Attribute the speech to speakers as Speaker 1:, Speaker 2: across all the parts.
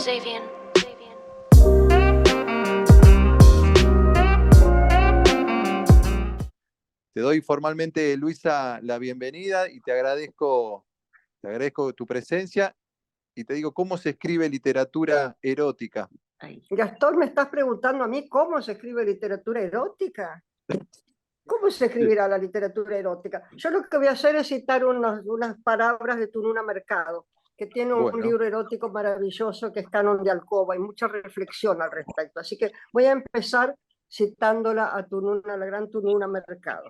Speaker 1: Xavier.
Speaker 2: Te doy formalmente, Luisa, la bienvenida y te agradezco tu presencia y te digo cómo se escribe literatura erótica.
Speaker 3: Gastón, ¿me estás preguntando a mí cómo se escribe literatura erótica? ¿Cómo se escribirá la literatura erótica? Yo lo que voy a hacer es citar unas palabras de Tununa Mercado, que tiene un libro erótico maravilloso que es Canon de Alcoba, y mucha reflexión al respecto. Así que voy a empezar citándola a Tununa, la gran Tununa Mercado.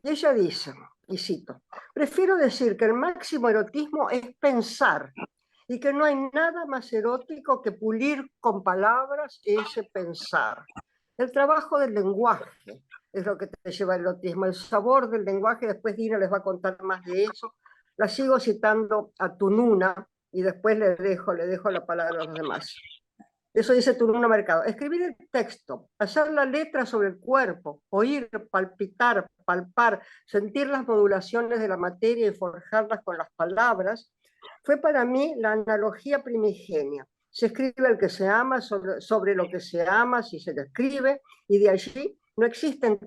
Speaker 3: Y ella dice, y cito, prefiero decir que el máximo erotismo es pensar, y que no hay nada más erótico que pulir con palabras ese pensar. El trabajo del lenguaje es lo que te lleva al erotismo, el sabor del lenguaje. Después Dina les va a contar más de eso. La sigo citando a Tununa y después le dejo la palabra a los demás. Eso dice Tununa Mercado. Escribir el texto, pasar la letra sobre el cuerpo, oír, palpitar, palpar, sentir las modulaciones de la materia y forjarlas con las palabras, fue para mí la analogía primigenia. Se escribe el que se ama sobre lo que se ama, si se describe, y de allí no existen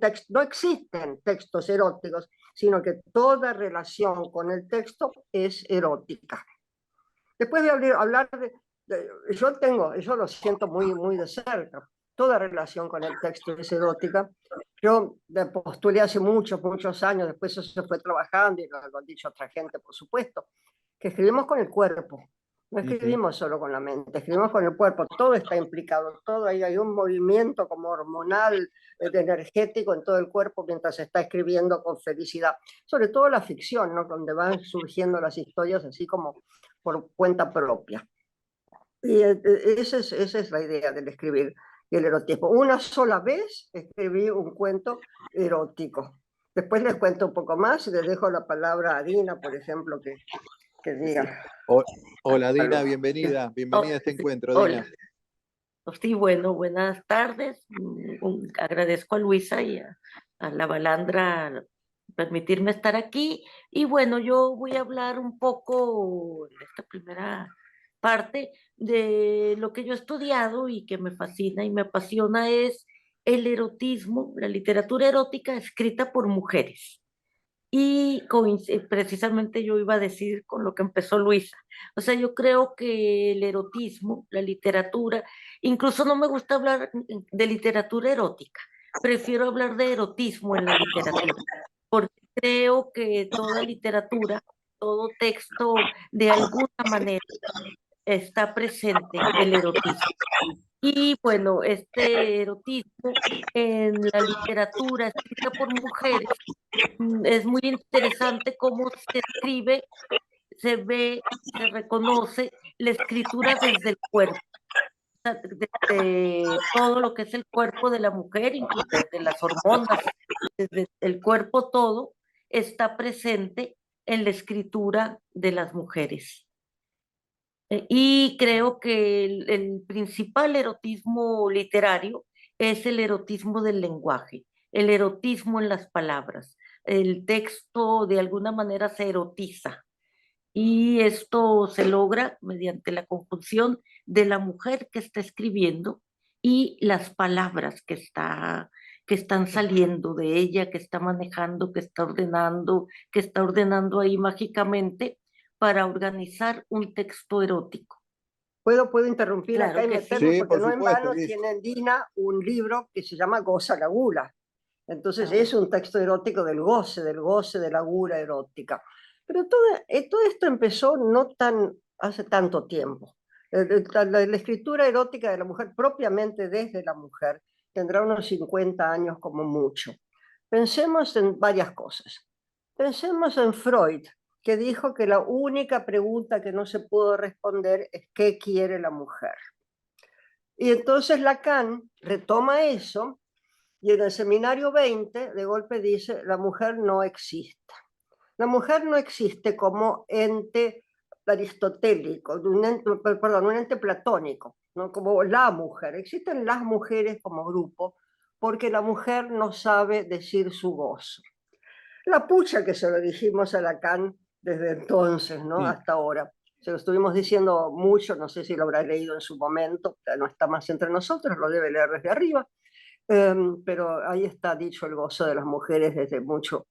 Speaker 3: textos eróticos, sino que toda relación con el texto es erótica. Después de hablar yo lo siento muy de cerca, toda relación con el texto es erótica. Yo postulé hace muchos años, después eso se fue trabajando, y lo han dicho otra gente, por supuesto, que escribimos con el cuerpo, no escribimos solo con la mente, escribimos con el cuerpo, todo está implicado, todo ahí hay un movimiento como hormonal, energético en todo el cuerpo mientras se está escribiendo con felicidad, sobre todo la ficción, ¿no? Donde van surgiendo las historias así como por cuenta propia. Y esa es la idea del escribir y el erotismo. Una sola vez escribí un cuento erótico. Después les cuento un poco más y les dejo la palabra a Dina, por ejemplo, que diga.
Speaker 2: Hola Dina, bienvenida a este encuentro,
Speaker 4: Hola.
Speaker 2: Dina.
Speaker 4: Sí, bueno, buenas tardes. Agradezco a Luisa y a la Balandra permitirme estar aquí. Y bueno, yo voy a hablar un poco en esta primera parte de lo que yo he estudiado y que me fascina y me apasiona, es el erotismo, la literatura erótica escrita por mujeres. Y precisamente yo iba a decir con lo que empezó Luisa. O sea, yo creo que el erotismo, la literatura, incluso no me gusta hablar de literatura erótica, prefiero hablar de erotismo en la literatura, porque creo que toda literatura, todo texto, de alguna manera está presente el erotismo. Y bueno, este erotismo en la literatura escrita por mujeres es muy interesante cómo se escribe, se ve, se reconoce la escritura desde el cuerpo, desde todo lo que es el cuerpo de la mujer, incluso desde las hormonas, desde el cuerpo todo, está presente en la escritura de las mujeres. Y creo que el principal erotismo literario es el erotismo del lenguaje, el erotismo en las palabras. El texto de alguna manera se erotiza, y esto se logra mediante la conjunción de la mujer que está escribiendo y las palabras que están saliendo de ella, que está manejando, que está ordenando ahí mágicamente para organizar un texto erótico.
Speaker 3: ¿Puedo interrumpir
Speaker 4: Claro
Speaker 3: acá y
Speaker 4: que
Speaker 3: meterme?
Speaker 2: sí,
Speaker 3: Porque
Speaker 2: por
Speaker 3: no en
Speaker 2: supuesto,
Speaker 3: vano
Speaker 2: Liz.
Speaker 3: tiene en Dina un libro que se llama Goza la Gula. Entonces es un texto erótico del goce de la gula erótica. Pero todo esto empezó no hace tanto tiempo. La escritura erótica de la mujer, propiamente desde la mujer, tendrá unos 50 años como mucho. Pensemos en varias cosas. Pensemos en Freud, que dijo que la única pregunta que no se pudo responder es ¿qué quiere la mujer? Y entonces Lacan retoma eso, y en el seminario 20 de golpe dice, la mujer no existe. La mujer no existe como ente aristotélico, un ente platónico, ¿no? Como la mujer. Existen las mujeres como grupo, porque la mujer no sabe decir su gozo. La pucha que se lo dijimos a Lacan desde entonces, ¿no? Hasta ahora. se lo estuvimos diciendo mucho, no sé si lo habrá leído en su momento, ya no está más entre nosotros, lo debe leer desde arriba, pero ahí está dicho el gozo de las mujeres desde mucho,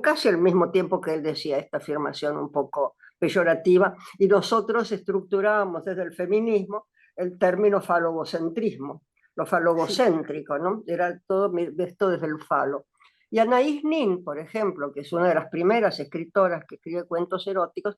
Speaker 3: casi al mismo tiempo que él decía esta afirmación un poco peyorativa, y nosotros estructurábamos desde el feminismo el término falogocentrismo, lo falogocéntrico, ¿no? Era todo esto desde el falo. Y Anaïs Nin, por ejemplo, que es una de las primeras escritoras que escribe cuentos eróticos,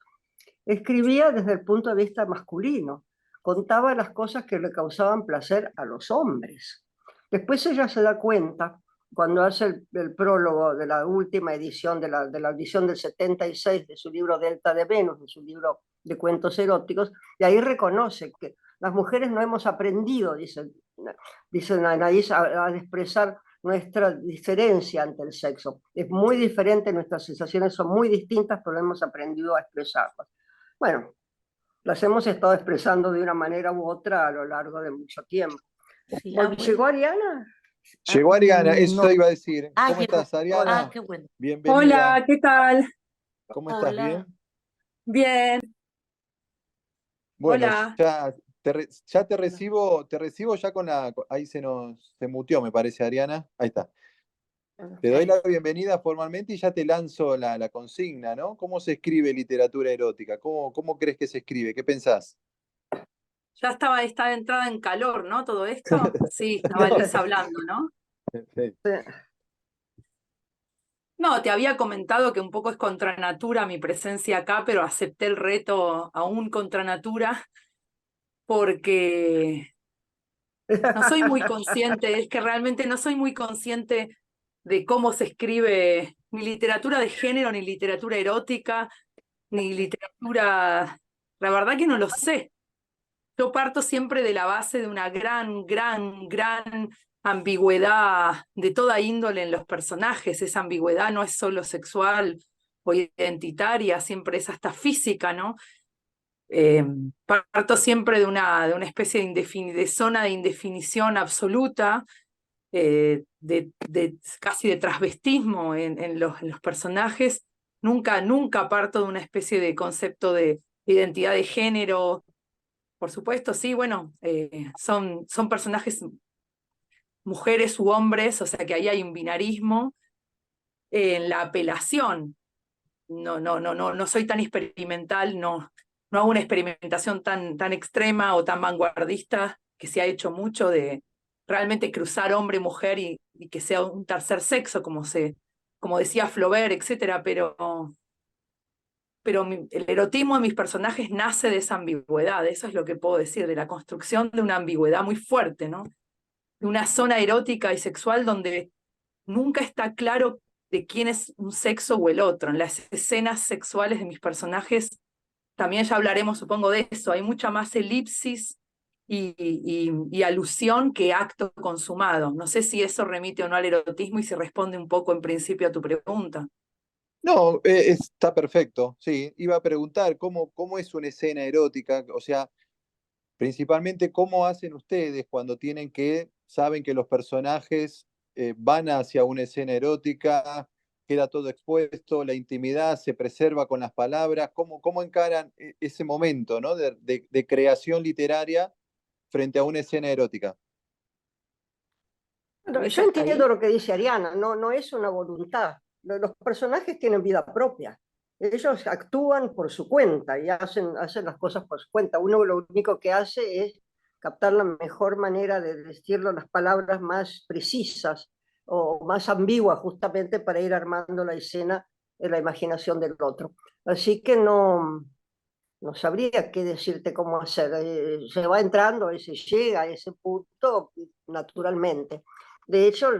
Speaker 3: escribía desde el punto de vista masculino, contaba las cosas que le causaban placer a los hombres. Después ella se da cuenta, cuando hace el prólogo de la última edición, de la edición del 76 de su libro Delta de Venus, de su libro de cuentos eróticos, y ahí reconoce que las mujeres no hemos aprendido, dice Anaïs, a expresar nuestra diferencia ante el sexo. Es muy diferente, nuestras sensaciones son muy distintas, pero hemos aprendido a expresarlas. Bueno, las hemos estado expresando de una manera u otra a lo largo de mucho tiempo.
Speaker 4: Sí,
Speaker 3: ¿Llegó Ariana?
Speaker 2: Llegó Ariana, eso
Speaker 4: no.
Speaker 2: iba a decir.
Speaker 4: Ah,
Speaker 2: ¿Cómo
Speaker 4: llegó.
Speaker 2: estás, Ariana?
Speaker 4: Ah, qué bueno.
Speaker 2: Bienvenida.
Speaker 1: Hola, ¿qué tal?
Speaker 2: ¿Cómo estás?
Speaker 4: Hola.
Speaker 1: Bien,
Speaker 2: Bueno,
Speaker 1: hola.
Speaker 2: ya te recibo ya con la. Ahí se muteó, me parece, Ariana. Ahí está. Te doy la bienvenida formalmente y ya te lanzo la consigna, ¿no? ¿Cómo se escribe literatura erótica? ¿Cómo crees que se escribe? ¿Qué pensás?
Speaker 1: Ya estaba entrada en calor, ¿no? Todo esto. Sí, estaba
Speaker 2: No,
Speaker 1: Luis hablando, ¿no?
Speaker 2: sí.
Speaker 1: No, te había comentado que un poco es contra natura mi presencia acá, pero acepté el reto aún contra natura porque no soy muy consciente, es que realmente no soy muy consciente de cómo se escribe ni literatura de género, ni literatura erótica, ni literatura. La verdad que no lo sé. Yo parto siempre de la base de una gran ambigüedad de toda índole en los personajes. Esa ambigüedad no es solo sexual o identitaria, siempre es hasta física, ¿no? Parto siempre de una especie de zona de indefinición absoluta, casi de transvestismo en los personajes. Nunca parto de una especie de concepto de identidad de género. Por supuesto, sí, bueno, son personajes mujeres u hombres, o sea que ahí hay un binarismo. En la apelación, no soy tan experimental, no hago una experimentación tan extrema o tan vanguardista, que se ha hecho mucho de realmente cruzar hombre-mujer y que sea un tercer sexo, como decía Flaubert, etcétera, pero el erotismo de mis personajes nace de esa ambigüedad, eso es lo que puedo decir, de la construcción de una ambigüedad muy fuerte, ¿no? De una zona erótica y sexual donde nunca está claro de quién es un sexo o el otro. En las escenas sexuales de mis personajes, también ya hablaremos, supongo, de eso, hay mucha más elipsis y alusión que acto consumado. No sé si eso remite o no al erotismo y si responde un poco en principio a tu pregunta.
Speaker 2: No, está perfecto. Sí, iba a preguntar cómo es una escena erótica, o sea, principalmente cómo hacen ustedes cuando saben que los personajes van hacia una escena erótica, queda todo expuesto, la intimidad se preserva con las palabras, cómo encaran ese momento, ¿no? de creación literaria frente a una escena erótica.
Speaker 3: Bueno,
Speaker 1: ¿Luis
Speaker 3: yo
Speaker 1: está ahí?
Speaker 3: entiendo lo que dice Ariana, no es una voluntad. Los personajes tienen vida propia. Ellos actúan por su cuenta y hacen las cosas por su cuenta. Uno lo único que hace es captar la mejor manera de decirlo, las palabras más precisas o más ambiguas, justamente para ir armando la escena en la imaginación del otro. Así que no sabría qué decirte cómo hacer. Se va entrando, se llega a ese punto naturalmente. De hecho,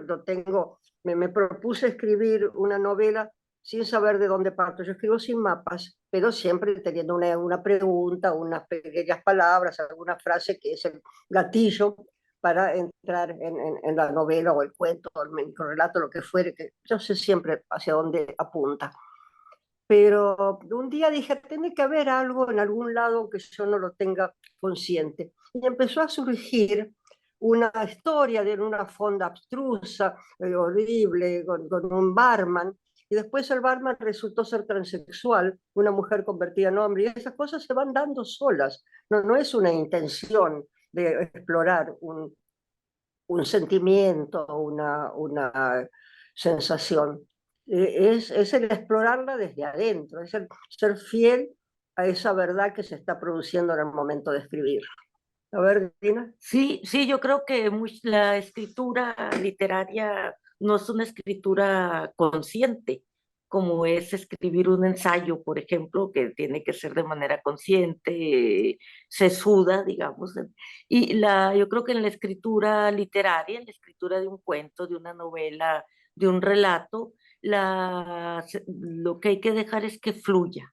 Speaker 3: me propuse escribir una novela sin saber de dónde parto. Yo escribo sin mapas, pero siempre teniendo una pregunta, unas pequeñas palabras, alguna frase que es el gatillo para entrar en la novela o el cuento o el microrelato, lo que fuere, que yo sé siempre hacia dónde apunta. Pero un día dije, tiene que haber algo en algún lado que yo no lo tenga consciente. Y empezó a surgir una historia de una fonda abstrusa, horrible, con un barman y después el barman resultó ser transexual, una mujer convertida en hombre, y esas cosas se van dando solas. No, no es una intención de explorar un sentimiento, una sensación. Es el explorarla desde adentro, es el ser fiel a esa verdad que se está produciendo en el momento de escribir. A ver, Dina.
Speaker 4: Sí, sí, yo creo que la escritura literaria no es una escritura consciente, como es escribir un ensayo, por ejemplo, que tiene que ser de manera consciente, sesuda, digamos. Yo creo que en la escritura literaria, en la escritura de un cuento, de una novela, de un relato, lo que hay que dejar es que fluya.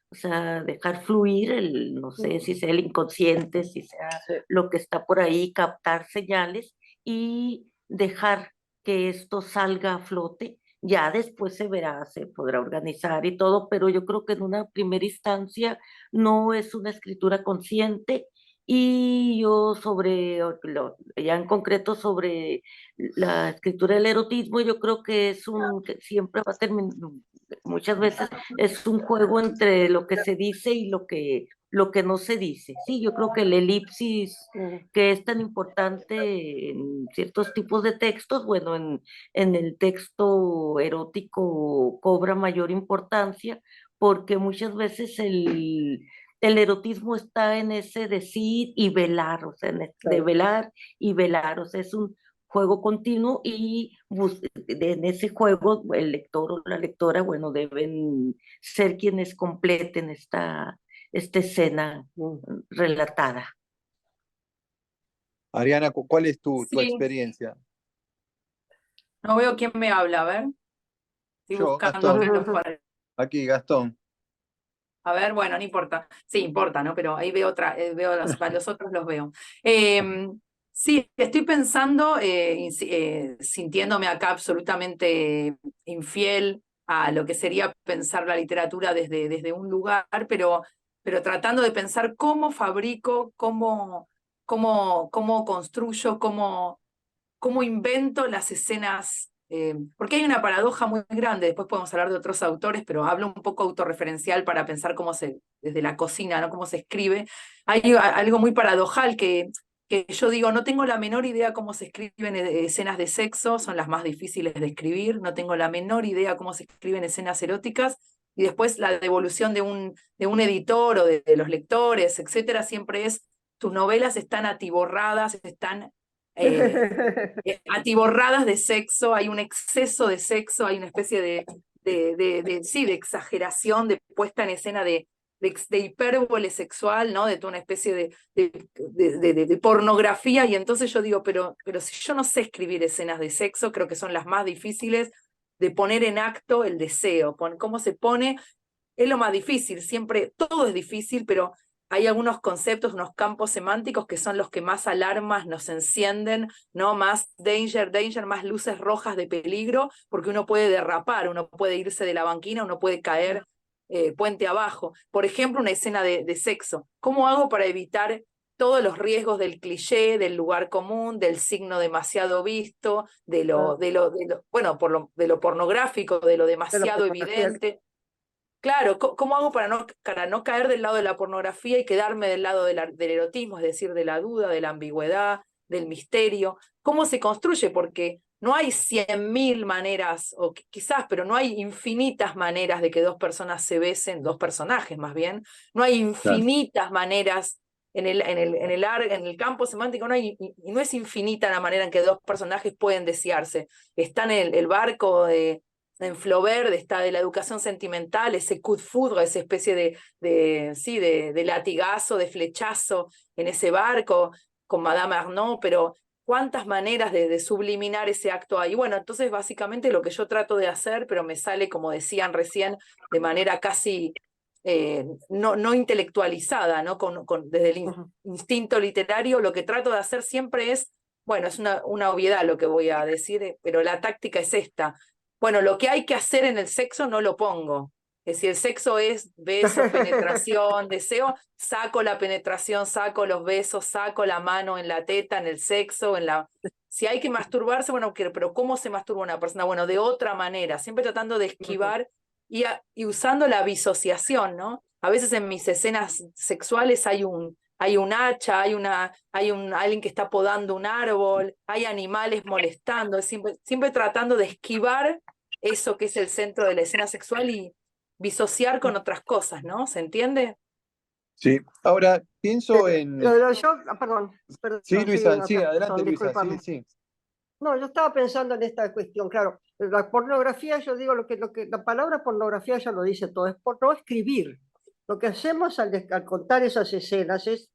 Speaker 4: O sea, dejar fluir no sé si sea el inconsciente, si sea
Speaker 3: Sí.
Speaker 4: lo que está por ahí, captar señales y dejar que esto salga a flote. Ya después se verá, se podrá organizar y todo, pero yo creo que en una primera instancia no es una escritura consciente. Y yo ya en concreto sobre la escritura del erotismo, yo creo que que siempre va a terminar, muchas veces es un juego entre lo que se dice y lo que no se dice. Sí, yo creo que el elipsis, que es tan importante en ciertos tipos de textos, bueno, en el texto erótico cobra mayor importancia porque muchas veces el erotismo está en ese decir y velar, o sea, de velar y velar, o sea, es un juego continuo y en ese juego el lector o la lectora, bueno, deben ser quienes completen esta escena relatada.
Speaker 2: Ariana, ¿cuál es tu
Speaker 1: Sí,
Speaker 2: experiencia?
Speaker 1: no veo quién me habla, a ver. Estoy
Speaker 2: Yo,
Speaker 1: buscando
Speaker 2: Gastón,
Speaker 1: acá
Speaker 2: aquí, Gastón.
Speaker 1: A ver, bueno, no importa. Sí, importa, ¿no? Pero ahí veo veo a los otros los veo. Sí, estoy pensando, sintiéndome acá absolutamente infiel a lo que sería pensar la literatura desde un lugar, pero tratando de pensar cómo fabrico, cómo construyo, cómo invento las escenas, porque hay una paradoja muy grande, después podemos hablar de otros autores, pero hablo un poco autorreferencial para pensar desde la cocina, ¿no? Cómo se escribe. Hay algo muy paradojal que yo digo, no tengo la menor idea cómo se escriben escenas de sexo, son las más difíciles de escribir, no tengo la menor idea cómo se escriben escenas eróticas, y después la devolución de un editor o de los lectores, etcétera, siempre es, tus novelas están atiborradas, están atiborradas de sexo, hay un exceso de sexo, hay una especie sí, de exageración, de puesta en escena de hipérbole sexual, ¿no? De toda una especie de pornografía, y entonces yo digo, pero si yo no sé escribir escenas de sexo, creo que son las más difíciles de poner en acto el deseo, cómo se pone, es lo más difícil, siempre, todo es difícil, pero hay algunos conceptos, unos campos semánticos que son los que más alarmas nos encienden, ¿no? Más danger, más luces rojas de peligro, porque uno puede derrapar, uno puede irse de la banquina, uno puede caer puente abajo. Por ejemplo, una escena de sexo. ¿Cómo hago para evitar todos los riesgos del cliché, del lugar común, del signo demasiado visto, de lo pornográfico, de lo demasiado evidente? Claro, ¿cómo hago para no caer del lado de la pornografía y quedarme del lado del erotismo, es decir, de la duda, de la ambigüedad, del misterio? ¿Cómo se construye? Porque no hay 100.000 maneras, o quizás, pero no hay infinitas maneras de que dos personas se besen, dos personajes más bien, no hay infinitas maneras en el campo semántico, y no es infinita la manera en que dos personajes pueden desearse. Está en el barco en Flaubert está de la educación sentimental, ese coup de foudre, esa especie de latigazo, de flechazo en ese barco con Madame Arnaud, pero cuántas maneras de subliminar ese acto hay. Bueno, entonces básicamente lo que yo trato de hacer, pero me sale, como decían recién, de manera casi no intelectualizada, ¿no? Desde el instinto literario, lo que trato de hacer siempre es, bueno, es una obviedad lo que voy a decir, pero la táctica es esta. Bueno, lo que hay que hacer en el sexo no lo pongo. Es decir, el sexo es beso, penetración, deseo, saco la penetración, saco los besos, saco la mano en la teta, en el sexo, si hay que masturbarse, bueno, pero ¿cómo se masturba una persona? Bueno, de otra manera, siempre tratando de esquivar y usando la disociación, ¿no? A veces en mis escenas sexuales hay un hacha, alguien que está podando un árbol, hay animales molestando, siempre tratando de esquivar eso que es el centro de la escena sexual y disociar con otras cosas, ¿no? ¿Se entiende?
Speaker 2: Sí. Ahora, pienso en...
Speaker 3: Perdón,
Speaker 2: Sí,
Speaker 3: sí,
Speaker 2: Luisa,
Speaker 3: no,
Speaker 2: sí, adelante, Luisa, sí,
Speaker 3: discúlpame.
Speaker 2: sí.
Speaker 3: No, yo estaba pensando en esta cuestión, claro. La pornografía, yo digo la palabra pornografía ya lo dice todo, es por no escribir. Lo que hacemos al contar esas escenas es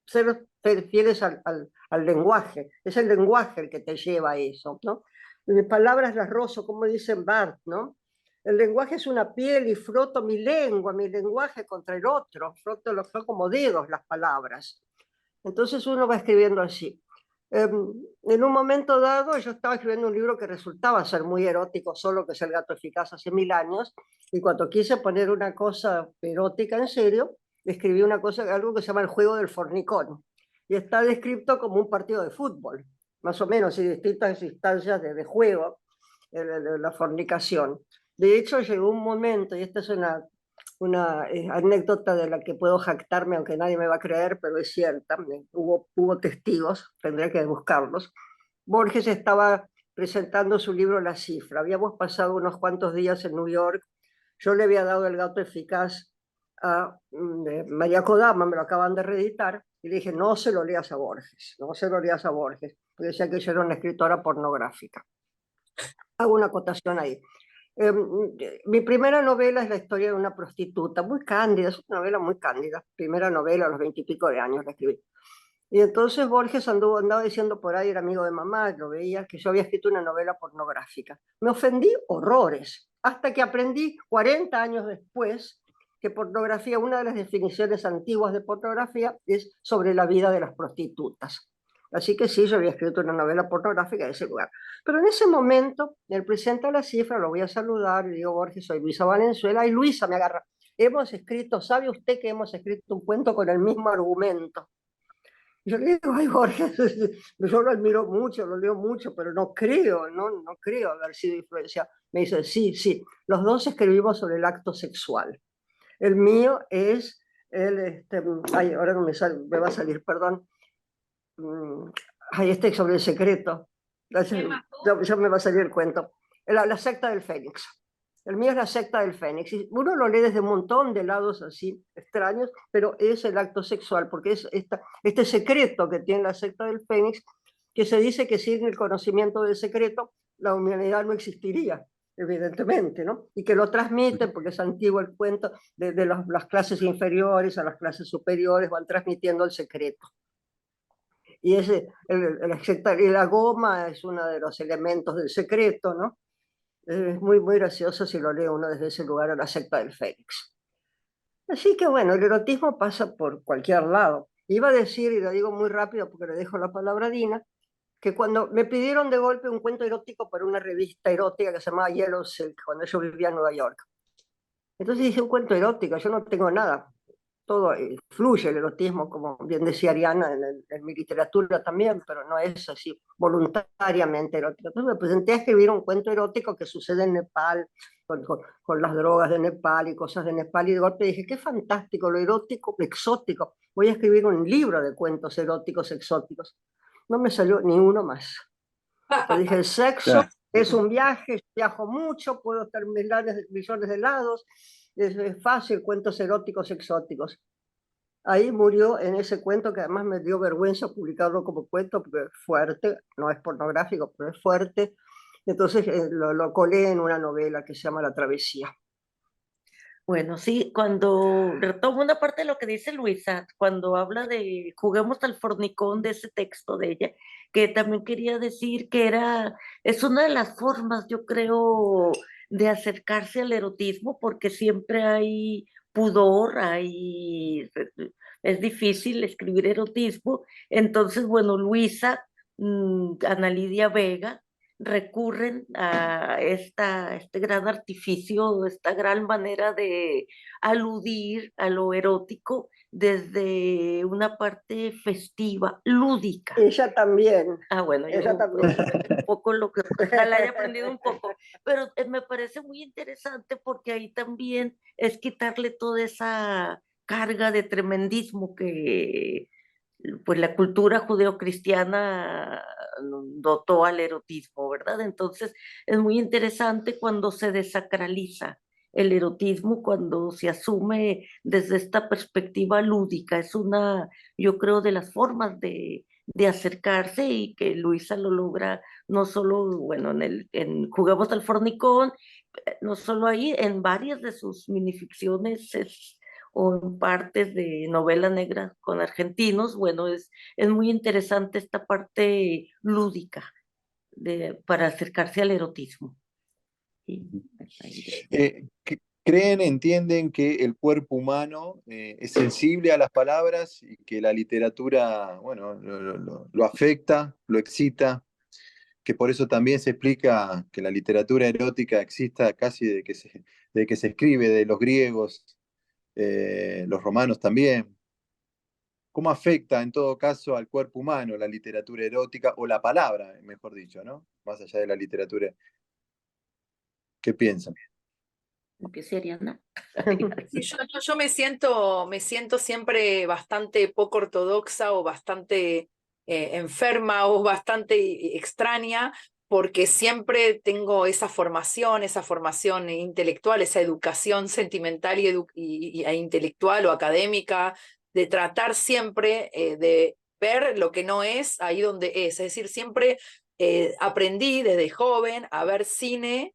Speaker 3: ser fieles al lenguaje. Es el lenguaje el que te lleva a eso, ¿no? Mis palabras las rozo, como dicen Barth, ¿no? El lenguaje es una piel y froto mi lengua, mi lenguaje contra el otro. Son como dedos las palabras. Entonces uno va escribiendo así. En un momento dado yo estaba escribiendo un libro que resultaba ser muy erótico, solo que es El gato eficaz, hace 1000 años, y cuando quise poner una cosa erótica en serio, escribí algo que se llama El juego del fornicón, y está descrito como un partido de fútbol, más o menos, y distintas instancias de juego, la fornicación. De hecho, llegó un momento, y esta es una anécdota de la que puedo jactarme, aunque nadie me va a creer, pero es cierta. Hubo testigos, tendré que buscarlos. Borges estaba presentando su libro La Cifra. Habíamos pasado unos cuantos días en New York. Yo le había dado El gato eficaz a María Kodama, me lo acaban de reeditar, y le dije, no se lo leas a Borges, no se lo leas a Borges, porque decía que yo era una escritora pornográfica. Hago una acotación ahí. Mi primera novela es la historia de una prostituta, muy cándida, es una novela muy cándida, primera novela a los 20 y pico de años la escribí. Y entonces Borges andaba diciendo por ahí, era amigo de mamá, lo veía, que yo había escrito una novela pornográfica. Me ofendí horrores, hasta que aprendí 40 años después que pornografía, una de las definiciones antiguas de pornografía es sobre la vida de las prostitutas. Así que sí, yo había escrito una novela pornográfica de ese lugar. Pero en ese momento, él presenta La Cifra, lo voy a saludar, y digo, Borges, soy Luisa Valenzuela, y Luisa me agarra. ¿Sabe usted que hemos escrito un cuento con el mismo argumento? Yo le digo, ay, Jorge, yo lo admiro mucho, lo leo mucho, pero no creo haber sido influenciado. Me dice, sí, los dos escribimos sobre el acto sexual. El mío es ay, ahora no me va a salir, perdón. Ay, sobre el secreto. Ya me va a salir el cuento. La secta del Fénix. El mío es La secta del Fénix. Y uno lo lee desde un montón de lados así extraños, pero es el acto sexual, porque es este secreto que tiene la secta del Fénix, que se dice que sin el conocimiento del secreto, la humanidad no existiría, evidentemente, ¿no? Y que lo transmiten, porque es antiguo el cuento, de las clases inferiores a las clases superiores, van transmitiendo el secreto. Y la goma es uno de los elementos del secreto, ¿no? Es muy, muy gracioso si lo lee uno desde ese lugar, a la secta del Fénix. Así que bueno, el erotismo pasa por cualquier lado. Iba a decir, y lo digo muy rápido porque le dejo la palabra a Dina, que cuando me pidieron de golpe un cuento erótico para una revista erótica que se llamaba Yellow Silk, cuando yo vivía en Nueva York. Entonces dije un cuento erótico, yo no tengo nada. Todo fluye el erotismo, como bien decía Ariana, en mi literatura también, pero no es así voluntariamente erótico. Entonces me presenté a escribir un cuento erótico que sucede en Nepal, con las drogas de Nepal y cosas de Nepal, y de golpe dije, qué fantástico, lo erótico, exótico, voy a escribir un libro de cuentos eróticos exóticos. No me salió ni uno más. Pero dije, el sexo es un viaje, viajo mucho, puedo estar millones de lados, es fácil, cuentos eróticos exóticos. Ahí murió en ese cuento, que además me dio vergüenza publicarlo como cuento, porque es fuerte, no es pornográfico, pero es fuerte. Entonces lo colé en una novela que se llama La Travesía.
Speaker 4: Bueno, sí, cuando retomo una parte de lo que dice Luisa, cuando habla de juguemos al fornicón de ese texto de ella, que también quería decir que es una de las formas, yo creo, de acercarse al erotismo, porque siempre hay pudor, es difícil escribir erotismo. Entonces, bueno, Luisa, Ana Lidia Vega, recurren a este gran artificio, esta gran manera de aludir a lo erótico desde una parte festiva, lúdica.
Speaker 3: Ella también,
Speaker 4: Ah, bueno, yo
Speaker 3: ella también.
Speaker 4: un poco lo que ojalá haya aprendido un poco, pero me parece muy interesante porque ahí también es quitarle toda esa carga de tremendismo que pues la cultura judeocristiana dotó al erotismo, ¿verdad? Entonces es muy interesante cuando se desacraliza el erotismo, cuando se asume desde esta perspectiva lúdica. Es una, yo creo, de las formas de acercarse y que Luisa lo logra no solo, bueno, en Jugamos al Fornicón, no solo ahí, en varias de sus minificciones o en partes de novela negra con argentinos, bueno, es muy interesante esta parte lúdica para acercarse al erotismo. Y,
Speaker 2: ¿Creen, entienden que el cuerpo humano es sensible a las palabras y que la literatura, bueno, lo afecta, lo excita? Que por eso también se explica que la literatura erótica exista casi desde que se escribe, de los griegos, los romanos también. ¿Cómo afecta en todo caso al cuerpo humano la literatura erótica o la palabra, mejor dicho, ¿no? Más allá de la literatura. ¿Qué piensan?
Speaker 4: Empiece Ariana.
Speaker 1: Sí, yo me siento siempre bastante poco ortodoxa o bastante enferma o bastante extraña, porque siempre tengo esa formación intelectual, esa educación sentimental e intelectual o académica, de tratar siempre de ver lo que no es ahí donde es. Es decir, siempre aprendí desde joven a ver cine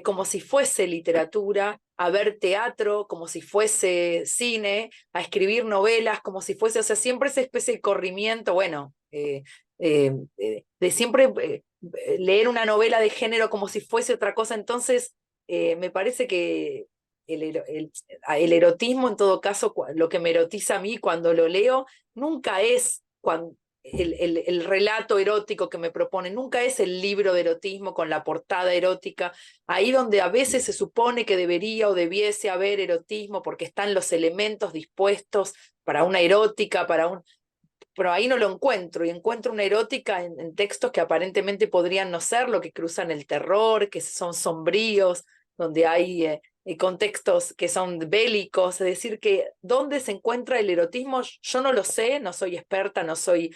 Speaker 1: como si fuese literatura, a ver teatro como si fuese cine, a escribir novelas como si fuese, o sea, siempre esa especie de corrimiento, bueno, de siempre leer una novela de género como si fuese otra cosa. Entonces me parece que el erotismo, en todo caso, lo que me erotiza a mí cuando lo leo, nunca es el relato erótico que me propone, nunca es el libro de erotismo con la portada erótica, ahí donde a veces se supone que debería o debiese haber erotismo porque están los elementos dispuestos para una erótica, pero ahí no lo encuentro, y encuentro una erótica en textos que aparentemente podrían no ser, lo que cruzan el terror, que son sombríos, donde hay contextos que son bélicos. Es decir, que dónde se encuentra el erotismo, yo no lo sé, no soy experta, no soy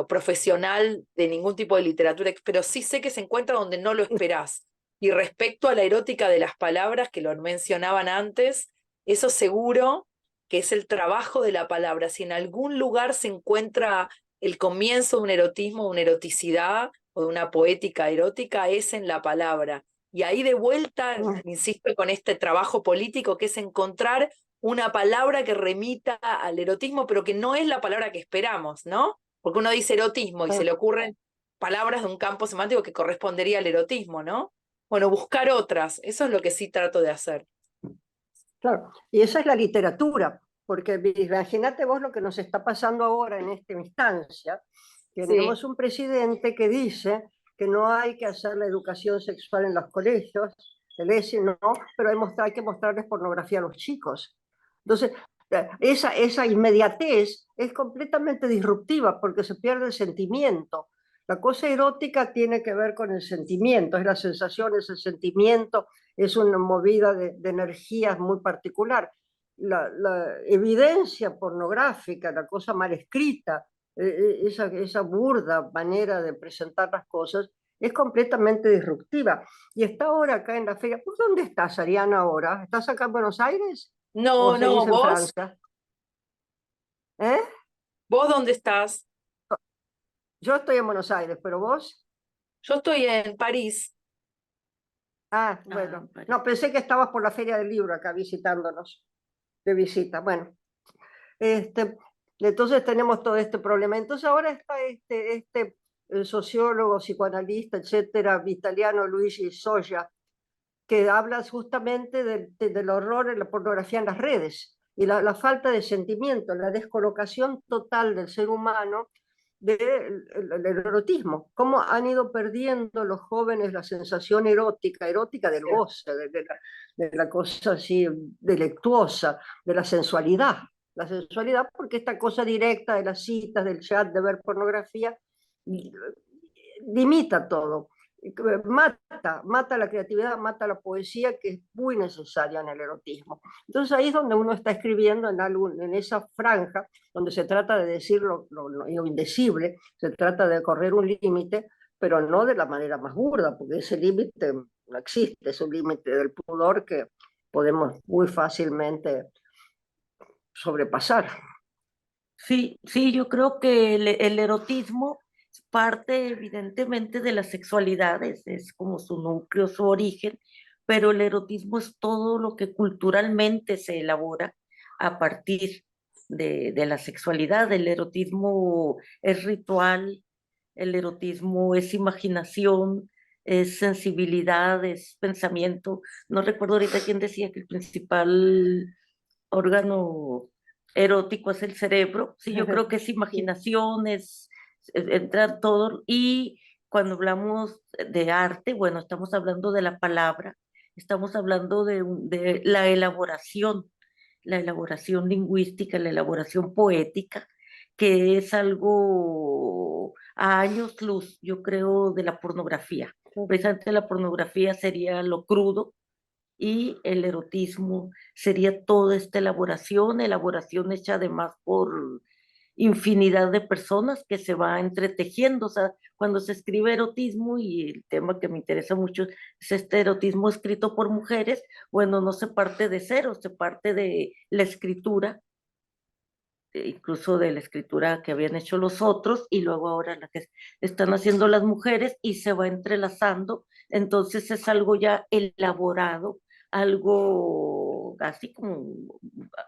Speaker 1: profesional de ningún tipo de literatura, pero sí sé que se encuentra donde no lo esperás. Y respecto a la erótica de las palabras que lo mencionaban antes, eso seguro que es el trabajo de la palabra. Si en algún lugar se encuentra el comienzo de un erotismo, una eroticidad o de una poética erótica, es en la palabra. Y ahí de vuelta, insisto, con este trabajo político, que es encontrar una palabra que remita al erotismo, pero que no es la palabra que esperamos, ¿no? Porque uno dice erotismo y se le ocurren palabras de un campo semántico que correspondería al erotismo, ¿no? Bueno, buscar otras, eso es lo que sí trato de hacer.
Speaker 3: Claro, y esa es la literatura, porque imagínate vos lo que nos está pasando ahora en esta instancia. Tenemos un presidente que dice que no hay que hacer la educación sexual en los colegios, el ESI no, pero hay que mostrarles pornografía a los chicos. Entonces, esa inmediatez es completamente disruptiva porque se pierde el sentimiento. La cosa erótica tiene que ver con el sentimiento, es la sensación, es el sentimiento, es una movida de energías muy particular. La evidencia pornográfica, la cosa mal escrita, esa burda manera de presentar las cosas es completamente disruptiva. Y está ahora acá en la feria. ¿Por dónde estás, Ariana, ahora? ¿Estás acá en Buenos Aires? ¿O
Speaker 1: No,
Speaker 3: seguís
Speaker 1: no,
Speaker 3: en
Speaker 1: vos,
Speaker 3: Francia? ¿Eh?
Speaker 1: ¿vos dónde estás?
Speaker 3: Yo estoy en Buenos Aires, pero vos.
Speaker 1: Yo estoy en París.
Speaker 3: Ah, bueno. No, pensé que estabas por la Feria del Libro acá visitándonos, de visita. Bueno, entonces tenemos todo este problema. Entonces ahora está el sociólogo, psicoanalista, etcétera, italiano Luigi Soja, que habla justamente del horror en la pornografía en las redes y la falta de sentimiento, la descolocación total del ser humano del erotismo, cómo han ido perdiendo los jóvenes la sensación erótica, erótica del goce, de la cosa así delictuosa, de la sensualidad porque esta cosa directa de las citas, del chat, de ver pornografía, limita todo. Mata la creatividad, mata la poesía, que es muy necesaria en el erotismo. Entonces ahí es donde uno está escribiendo en esa franja, donde se trata de decir lo indecible, se trata de correr un límite, pero no de la manera más burda, porque ese límite no existe, es un límite del pudor que podemos muy fácilmente sobrepasar.
Speaker 4: Sí, sí, yo creo que el erotismo es parte evidentemente de las sexualidades, es como su núcleo, su origen, pero el erotismo es todo lo que culturalmente se elabora a partir de la sexualidad. El erotismo es ritual, el erotismo es imaginación, es sensibilidad, es pensamiento. No recuerdo ahorita quién decía que el principal órgano erótico es el cerebro. Sí, yo creo que es imaginación, entra todo. Y cuando hablamos de arte, bueno, estamos hablando de la palabra, estamos hablando de la elaboración lingüística, la elaboración poética, que es algo a años luz, yo creo, de la pornografía. Precisamente la pornografía sería lo crudo, y el erotismo sería toda esta elaboración hecha además por infinidad de personas que se va entretejiendo. O sea, cuando se escribe erotismo, y el tema que me interesa mucho es este erotismo escrito por mujeres, bueno, no se parte de cero, se parte de la escritura, incluso de la escritura que habían hecho los otros, y luego ahora la que están haciendo las mujeres, y se va entrelazando. Entonces es algo ya elaborado, algo así como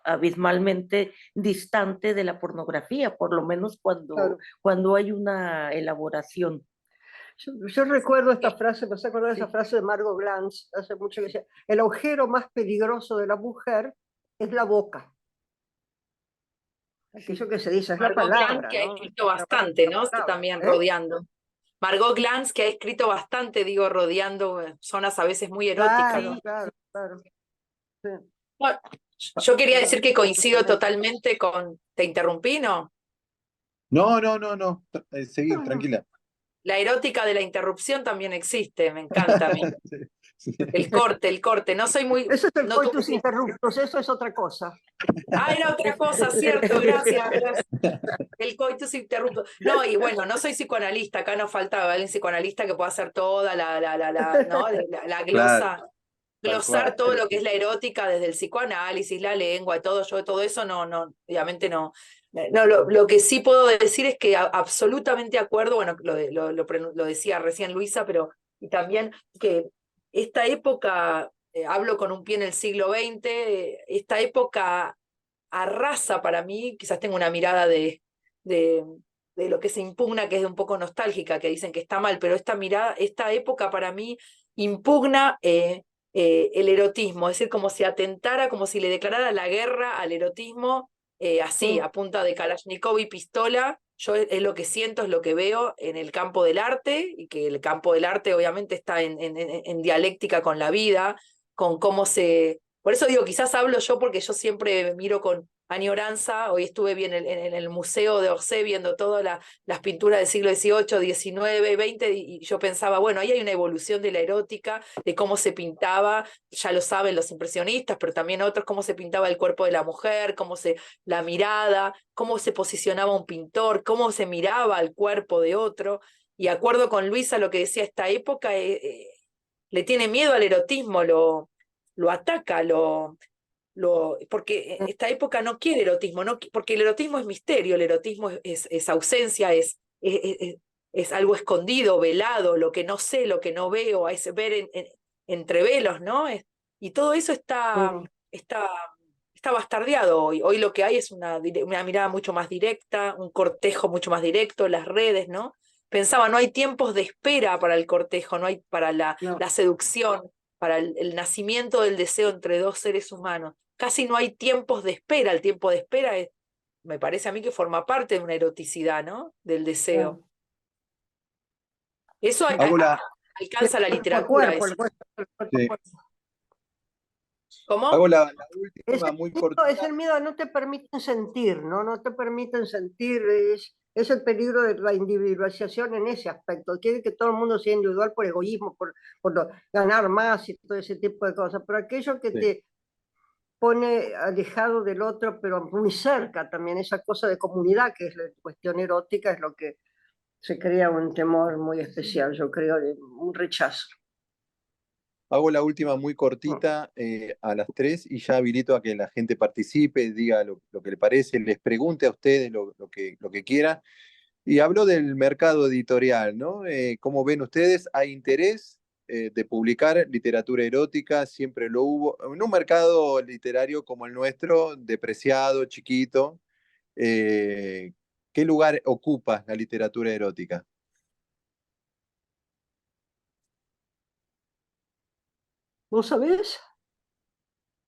Speaker 4: abismalmente distante de la pornografía, por lo menos
Speaker 3: Claro.
Speaker 4: cuando hay una elaboración.
Speaker 3: Yo recuerdo esta frase, me hace acordar de esa
Speaker 4: Sí.
Speaker 3: frase de Margot Glantz, hace mucho, que decía, el agujero más peligroso de la mujer es la boca. Aquello que se dice, es la
Speaker 1: Margot Glantz,
Speaker 3: palabra,
Speaker 1: que ha
Speaker 3: ¿no?
Speaker 1: escrito bastante, ¿no? Está
Speaker 3: Palabra,
Speaker 1: también
Speaker 3: ¿eh?
Speaker 1: rodeando. Margot Glantz, que ha escrito bastante, digo, rodeando zonas a veces muy eróticas,
Speaker 3: Claro,
Speaker 1: ¿no?
Speaker 4: Sí,
Speaker 3: claro. Sí,
Speaker 1: Bueno, yo quería decir que coincido
Speaker 3: totalmente.
Speaker 1: totalmente con... ¿Te interrumpí, no?
Speaker 2: No. Seguí, tranquila.
Speaker 1: La erótica de la interrupción también existe, me encanta a mí.
Speaker 2: Sí.
Speaker 1: El corte. No soy muy...
Speaker 3: Eso es el
Speaker 1: No tuve...
Speaker 3: coitus interruptus, eso es otra cosa.
Speaker 1: Ah, era otra cosa, cierto, gracias. El coitus interruptus. No, y bueno, no soy psicoanalista, acá nos faltaba alguien psicoanalista que pueda hacer toda ¿no? La
Speaker 2: Claro,
Speaker 1: glosa,
Speaker 2: tal
Speaker 1: glosar
Speaker 2: cual.
Speaker 1: todo lo que es la erótica desde el psicoanálisis, la lengua, todo eso obviamente no. No, lo que sí puedo decir es que absolutamente de acuerdo, bueno, lo decía recién Luisa, pero y también que esta época, hablo con un pie en el siglo XX, esta época arrasa para mí, quizás tengo una mirada de, de lo que se impugna, que es un poco nostálgica, que dicen que está mal, pero esta época para mí impugna el erotismo, es decir, como si atentara, como si le declarara la guerra al erotismo, así, a punta de Kalashnikov y pistola. Yo es lo que siento, es lo que veo en el campo del arte, y que el campo del arte obviamente está en dialéctica con la vida, con cómo se... Por eso digo, quizás hablo yo porque yo siempre miro con añoranza. Hoy estuve bien en el Museo de Orsay viendo todas las pinturas del siglo XVIII, XIX, XX, y yo pensaba, bueno, ahí hay una evolución de la erótica, de cómo se pintaba, ya lo saben los impresionistas, pero también otros, cómo se pintaba el cuerpo de la mujer, la mirada, cómo se posicionaba un pintor, cómo se miraba al cuerpo de otro. Y acuerdo con Luisa lo que decía, esta época le tiene miedo al erotismo, lo ataca, porque esta época no quiere erotismo, porque el erotismo es misterio, el erotismo es ausencia, es algo escondido, velado, lo que no sé, lo que no veo, es ver entre velos, ¿no? Y todo eso está bastardeado hoy. Hoy lo que hay es una mirada mucho más directa, un cortejo mucho más directo, las redes, ¿no? Pensaba, no hay tiempos de espera para el cortejo, no hay para la seducción, para el nacimiento del deseo entre dos seres humanos. Casi no hay tiempos de espera, el tiempo de espera me parece a mí que forma parte de una eroticidad, ¿no? Del deseo. Eso
Speaker 2: Hago la,
Speaker 1: alcanza la
Speaker 3: Cuerpo a
Speaker 1: literatura.
Speaker 3: cuerpo,
Speaker 1: Eso.
Speaker 3: el cuerpo a
Speaker 2: sí,
Speaker 3: cuerpo.
Speaker 1: ¿Cómo?
Speaker 2: hago la
Speaker 3: Es
Speaker 2: última
Speaker 3: el
Speaker 2: muy
Speaker 3: miedo, es
Speaker 2: cortita.
Speaker 3: el miedo a no te permiten sentir, ¿no? No te permiten sentir, es el peligro de la individualización en ese aspecto. Quiere que todo el mundo sea individual por egoísmo, ganar más y todo ese tipo de cosas. Pero aquello que
Speaker 2: Sí.
Speaker 3: te pone alejado del otro, pero muy cerca también, esa cosa de comunidad que es la cuestión erótica, es lo que se crea un temor muy especial, yo creo, de un rechazo.
Speaker 2: Hago la última muy cortita a las 3 y ya habilito a que la gente participe, diga lo que le parece, les pregunte a ustedes lo que quiera. Y hablo del mercado editorial, ¿no? ¿Cómo ven ustedes? ¿Hay interés de publicar literatura erótica? Siempre lo hubo. En un mercado literario como el nuestro, depreciado, chiquito, ¿qué lugar ocupa la literatura erótica?
Speaker 3: ¿Vos sabés?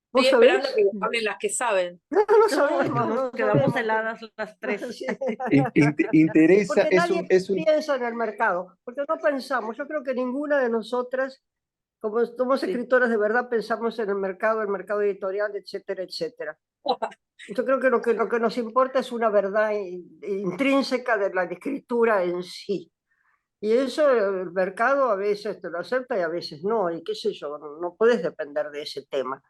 Speaker 1: Estoy
Speaker 3: ¿Vos
Speaker 1: esperando
Speaker 3: sabés?
Speaker 1: que hablen las que saben.
Speaker 3: No, no
Speaker 4: No,
Speaker 3: sabemos,
Speaker 4: nos
Speaker 3: no
Speaker 4: quedamos
Speaker 3: sabemos.
Speaker 4: heladas las tres.
Speaker 3: Sí.
Speaker 2: Interesa,
Speaker 3: Porque nadie piensa en el mercado, porque no pensamos. Yo creo que ninguna de nosotras, como somos
Speaker 4: Sí.
Speaker 3: escritoras de verdad, pensamos en el mercado editorial, etcétera, etcétera. Yo creo que lo que nos importa es una verdad intrínseca de la escritura en sí. Y eso el mercado a veces te lo acepta y a veces no, y qué sé yo, no puedes depender de ese tema.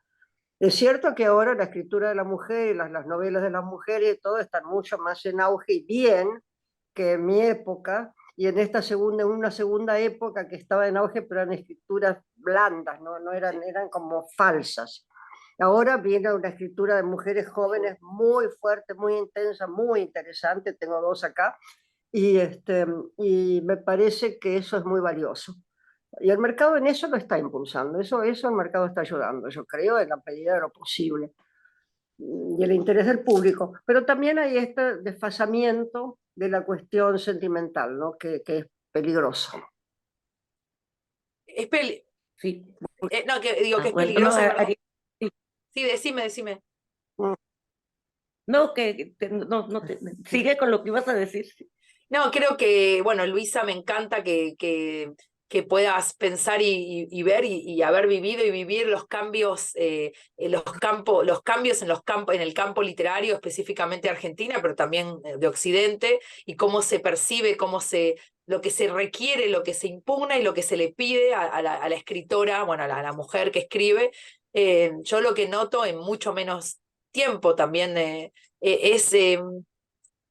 Speaker 3: Es cierto que ahora la escritura de la mujer y las novelas de las mujeres y todo están mucho más en auge y bien que en mi época, y en una segunda época que estaba en auge, pero eran escrituras blandas, no eran como falsas. Ahora viene una escritura de mujeres jóvenes muy fuerte, muy intensa, muy interesante, tengo dos acá, y, y me parece que eso es muy valioso. Y el mercado en eso lo está impulsando, eso el mercado está ayudando, yo creo, en la medida de lo posible, y el interés del público. Pero también hay este desfasamiento de la cuestión sentimental, ¿no? Que es peligroso.
Speaker 1: Es
Speaker 4: Sí.
Speaker 1: no, que digo que es
Speaker 4: Bueno, no,
Speaker 1: peligroso, es verdad.
Speaker 4: sí.
Speaker 1: Sí, decime.
Speaker 4: No, sigue con lo que ibas a decir.
Speaker 1: No, creo que, bueno, Luisa, me encanta que puedas pensar y ver y haber vivido y vivir los cambios, los cambios en el campo literario, específicamente de Argentina, pero también de Occidente, y cómo se percibe, lo que se requiere, lo que se impugna y lo que se le pide a la escritora, bueno, a la mujer que escribe. Yo lo que noto en mucho menos tiempo también es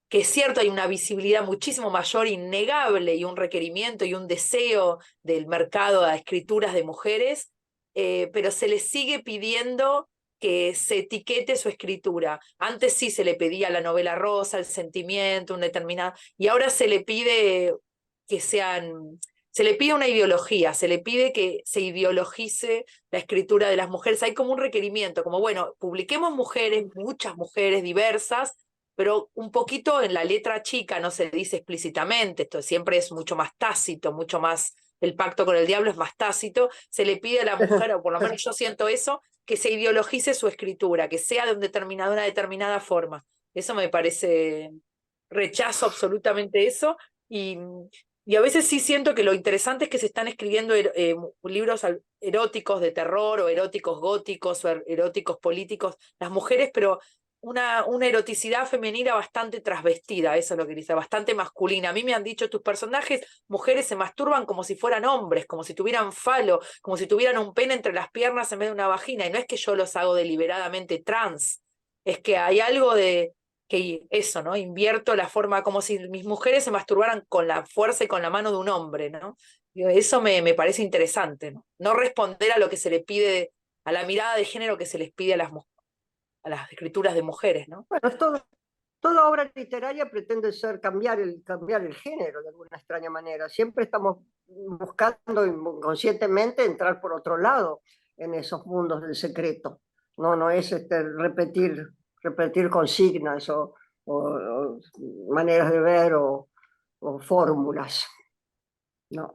Speaker 1: que es cierto, hay una visibilidad muchísimo mayor, innegable, y un requerimiento y un deseo del mercado a escrituras de mujeres, pero se les sigue pidiendo que se etiquete su escritura. Antes sí se le pedía la novela rosa, el sentimiento, un determinado, y ahora se le pide que se le pide una ideología, se le pide que se ideologice la escritura de las mujeres. Hay como un requerimiento, como, bueno, publiquemos mujeres, muchas mujeres diversas, pero un poquito en la letra chica no se dice explícitamente, esto siempre es mucho más tácito, mucho más, el pacto con el diablo es más tácito, se le pide a la mujer, o por lo menos yo siento eso, que se ideologice su escritura, que sea de una determinada forma. Eso me parece, rechazo absolutamente eso, y a veces sí siento que lo interesante es que se están escribiendo libros eróticos de terror, o eróticos góticos, o eróticos políticos, las mujeres, pero una eroticidad femenina bastante trasvestida, eso es lo que dice, bastante masculina. A mí me han dicho, tus personajes, mujeres, se masturban como si fueran hombres, como si tuvieran falo, como si tuvieran un pene entre las piernas en vez de una vagina, y no es que yo los hago deliberadamente trans, es que hay algo de que eso, ¿no? Invierto la forma, como si mis mujeres se masturbaran con la fuerza y con la mano de un hombre, ¿no? Eso me parece interesante, ¿no? No responder a lo que se le pide, a la mirada de género que se les pide a las escrituras de mujeres, ¿no?
Speaker 3: Bueno, toda obra literaria pretende cambiar el género de alguna extraña manera. Siempre estamos buscando inconscientemente entrar por otro lado en esos mundos del secreto. No es repetir consignas o maneras de ver o fórmulas. No.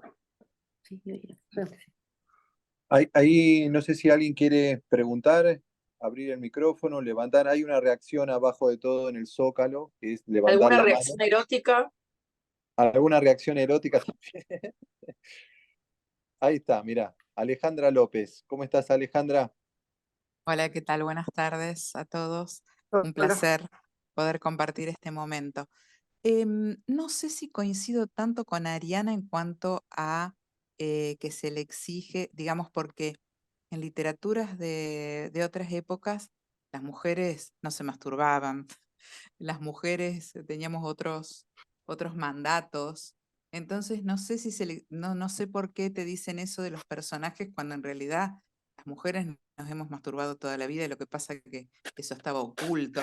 Speaker 4: Sí,
Speaker 3: Sí.
Speaker 2: Ahí no sé si alguien quiere preguntar abrir el micrófono, levantar. Hay una reacción abajo de todo en el zócalo, que es levantar
Speaker 1: ¿Alguna
Speaker 2: la
Speaker 1: reacción
Speaker 2: mano.
Speaker 1: erótica?
Speaker 2: ¿Alguna reacción erótica también? Ahí está, mirá. Alejandra López. ¿Cómo estás, Alejandra?
Speaker 5: Hola, ¿qué tal? Buenas tardes a todos. Un
Speaker 3: Hola.
Speaker 5: placer poder compartir este momento. No sé si coincido tanto con Ariana en cuanto a que se le exige, digamos, porque en literaturas de otras épocas las mujeres no se masturbaban, las mujeres teníamos otros mandatos. Entonces no sé si no sé por qué te dicen eso de los personajes cuando en realidad las mujeres nos hemos masturbado toda la vida y lo que pasa es que eso estaba oculto.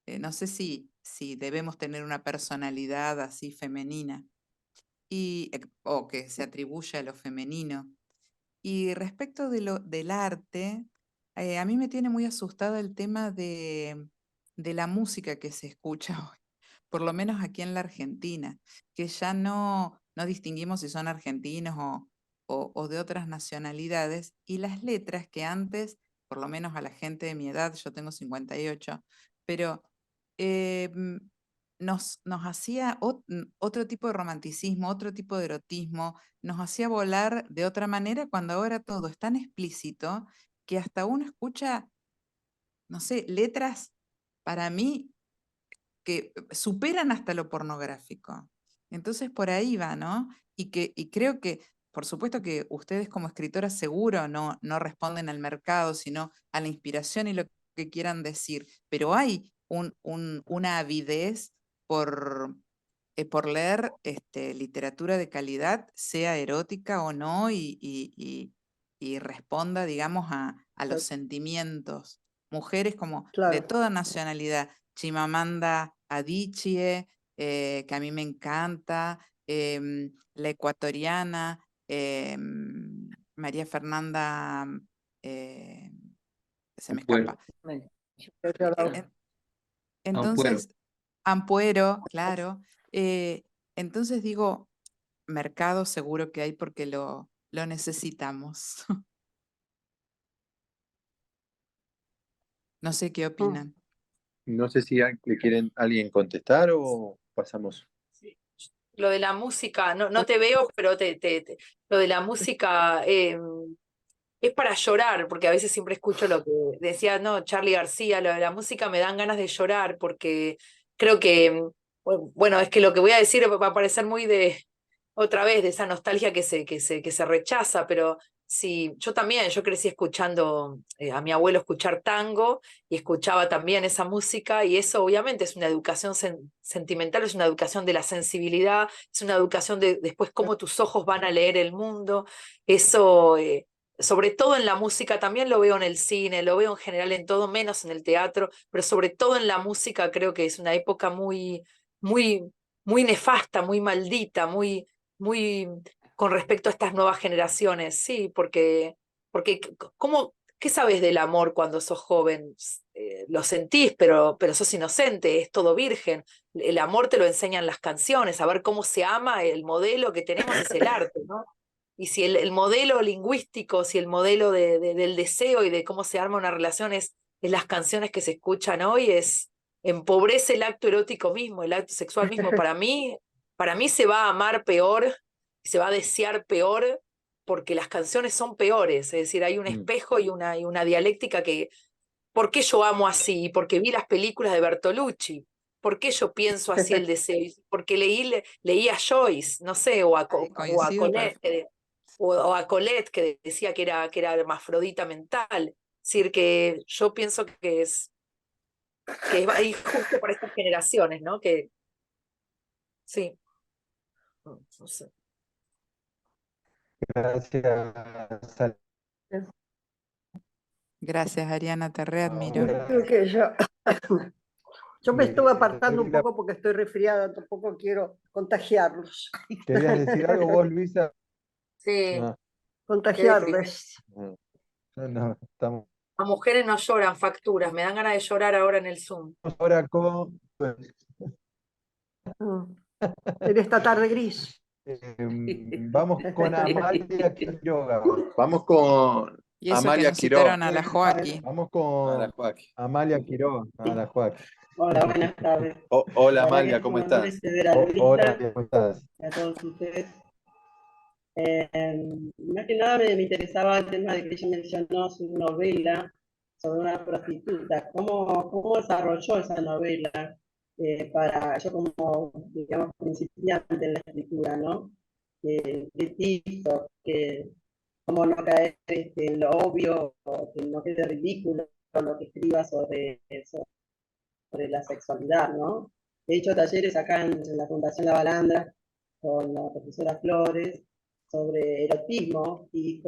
Speaker 5: No sé si debemos tener una personalidad así femenina o que se atribuya a lo femenino. Y respecto del arte, a mí me tiene muy asustada el tema de la música que se escucha hoy, por lo menos aquí en la Argentina, que ya no distinguimos si son argentinos o de otras nacionalidades, y las letras que antes, por lo menos a la gente de mi edad, yo tengo 58, pero nos hacía otro tipo de romanticismo, otro tipo de erotismo, nos hacía volar de otra manera cuando ahora todo es tan explícito que hasta uno escucha, no sé, letras para mí que superan hasta lo pornográfico. Entonces por ahí va, ¿no? Y creo que, por supuesto que ustedes como escritoras seguro no responden al mercado, sino a la inspiración y lo que quieran decir, pero hay una avidez por leer literatura de calidad, sea erótica o no, y responda, digamos, a los sentimientos. Mujeres como de
Speaker 3: Claro,
Speaker 5: toda nacionalidad, Chimamanda Adichie, que a mí me encanta, la ecuatoriana, María Fernanda, eh, se me
Speaker 6: Ampuero.
Speaker 5: escapa. Entonces, Ampuero, claro. Entonces digo, mercado seguro que hay porque lo necesitamos. No sé qué opinan.
Speaker 2: No sé si le quieren alguien contestar o pasamos.
Speaker 1: Lo de la música, no te veo, pero lo de la música es para llorar, porque a veces siempre escucho lo que decía, no, Charly García, lo de la música me dan ganas de llorar, porque creo que, bueno, es que lo que voy a decir va a parecer muy otra vez, de esa nostalgia que se rechaza, pero sí, yo también, yo crecí escuchando a mi abuelo escuchar tango y escuchaba también esa música y eso obviamente es una educación sentimental, es una educación de la sensibilidad, es una educación de después cómo tus ojos van a leer el mundo, eso sobre todo en la música, también lo veo en el cine, lo veo en general en todo, menos en el teatro, pero sobre todo en la música creo que es una época muy, muy nefasta, muy maldita, muy con respecto a estas nuevas generaciones, sí, porque ¿qué sabes del amor cuando sos joven? Lo sentís, pero sos inocente, es todo virgen. El amor te lo enseñan las canciones, a ver cómo se ama, el modelo que tenemos es el arte, ¿no? Y si el modelo lingüístico, si el modelo del deseo y de cómo se arma una relación es las canciones que se escuchan hoy, empobrece el acto erótico mismo, el acto sexual mismo. Para mí se va a amar peor, se va a desear peor, porque las canciones son peores. Es decir, hay un espejo y una dialéctica que, ¿por qué yo amo así? Porque vi las películas de Bertolucci. ¿Por qué yo pienso así el deseo? Porque leí a Joyce, no sé, o a
Speaker 5: Coincido
Speaker 1: Colette, o a Colette, que decía que era hermafrodita mental. Es decir, que yo pienso que va ahí justo para estas generaciones, ¿no? Que sí, no sé.
Speaker 2: Gracias.
Speaker 5: Gracias, Ariana, te readmiro.
Speaker 3: creo que yo me estuve apartando un
Speaker 2: Mira,
Speaker 3: poco porque estoy resfriada, tampoco quiero contagiarlos.
Speaker 2: ¿querías decir algo vos, Luisa?
Speaker 1: Sí,
Speaker 2: No,
Speaker 1: qué difícil.
Speaker 3: Contagiarles.
Speaker 2: no, estamos
Speaker 1: Las mujeres no lloran facturas, me dan ganas de llorar ahora en el Zoom.
Speaker 2: ahora con
Speaker 3: En esta tarde gris.
Speaker 2: vamos con Amalia Quiroga. Vamos con
Speaker 5: Y eso que
Speaker 2: Amalia
Speaker 5: nos
Speaker 2: Quiroga.
Speaker 5: citaron a la Joaquín.
Speaker 2: Vamos
Speaker 6: A
Speaker 2: con
Speaker 6: la Joaquín.
Speaker 2: Amalia Quiroga. A la Joaquín.
Speaker 6: Hola, buenas tardes.
Speaker 2: Hola
Speaker 6: La verdad
Speaker 2: Amalia,
Speaker 6: que
Speaker 2: ¿cómo
Speaker 6: es un honor
Speaker 2: estás?
Speaker 6: ver a
Speaker 2: Hola,
Speaker 6: Luisa
Speaker 2: ¿cómo estás?
Speaker 6: y a todos ustedes. Más que nada me interesaba el tema de que ella mencionó su novela sobre una prostituta. ¿Cómo desarrolló esa novela para yo como, digamos, principiante en la escritura, ¿no? ¿Qué tips, cómo no caer en lo obvio, o que no quede ridículo lo que escriba sobre la sexualidad, ¿no? He hecho talleres acá en la Fundación La Balandra con la profesora Flores sobre erotismo y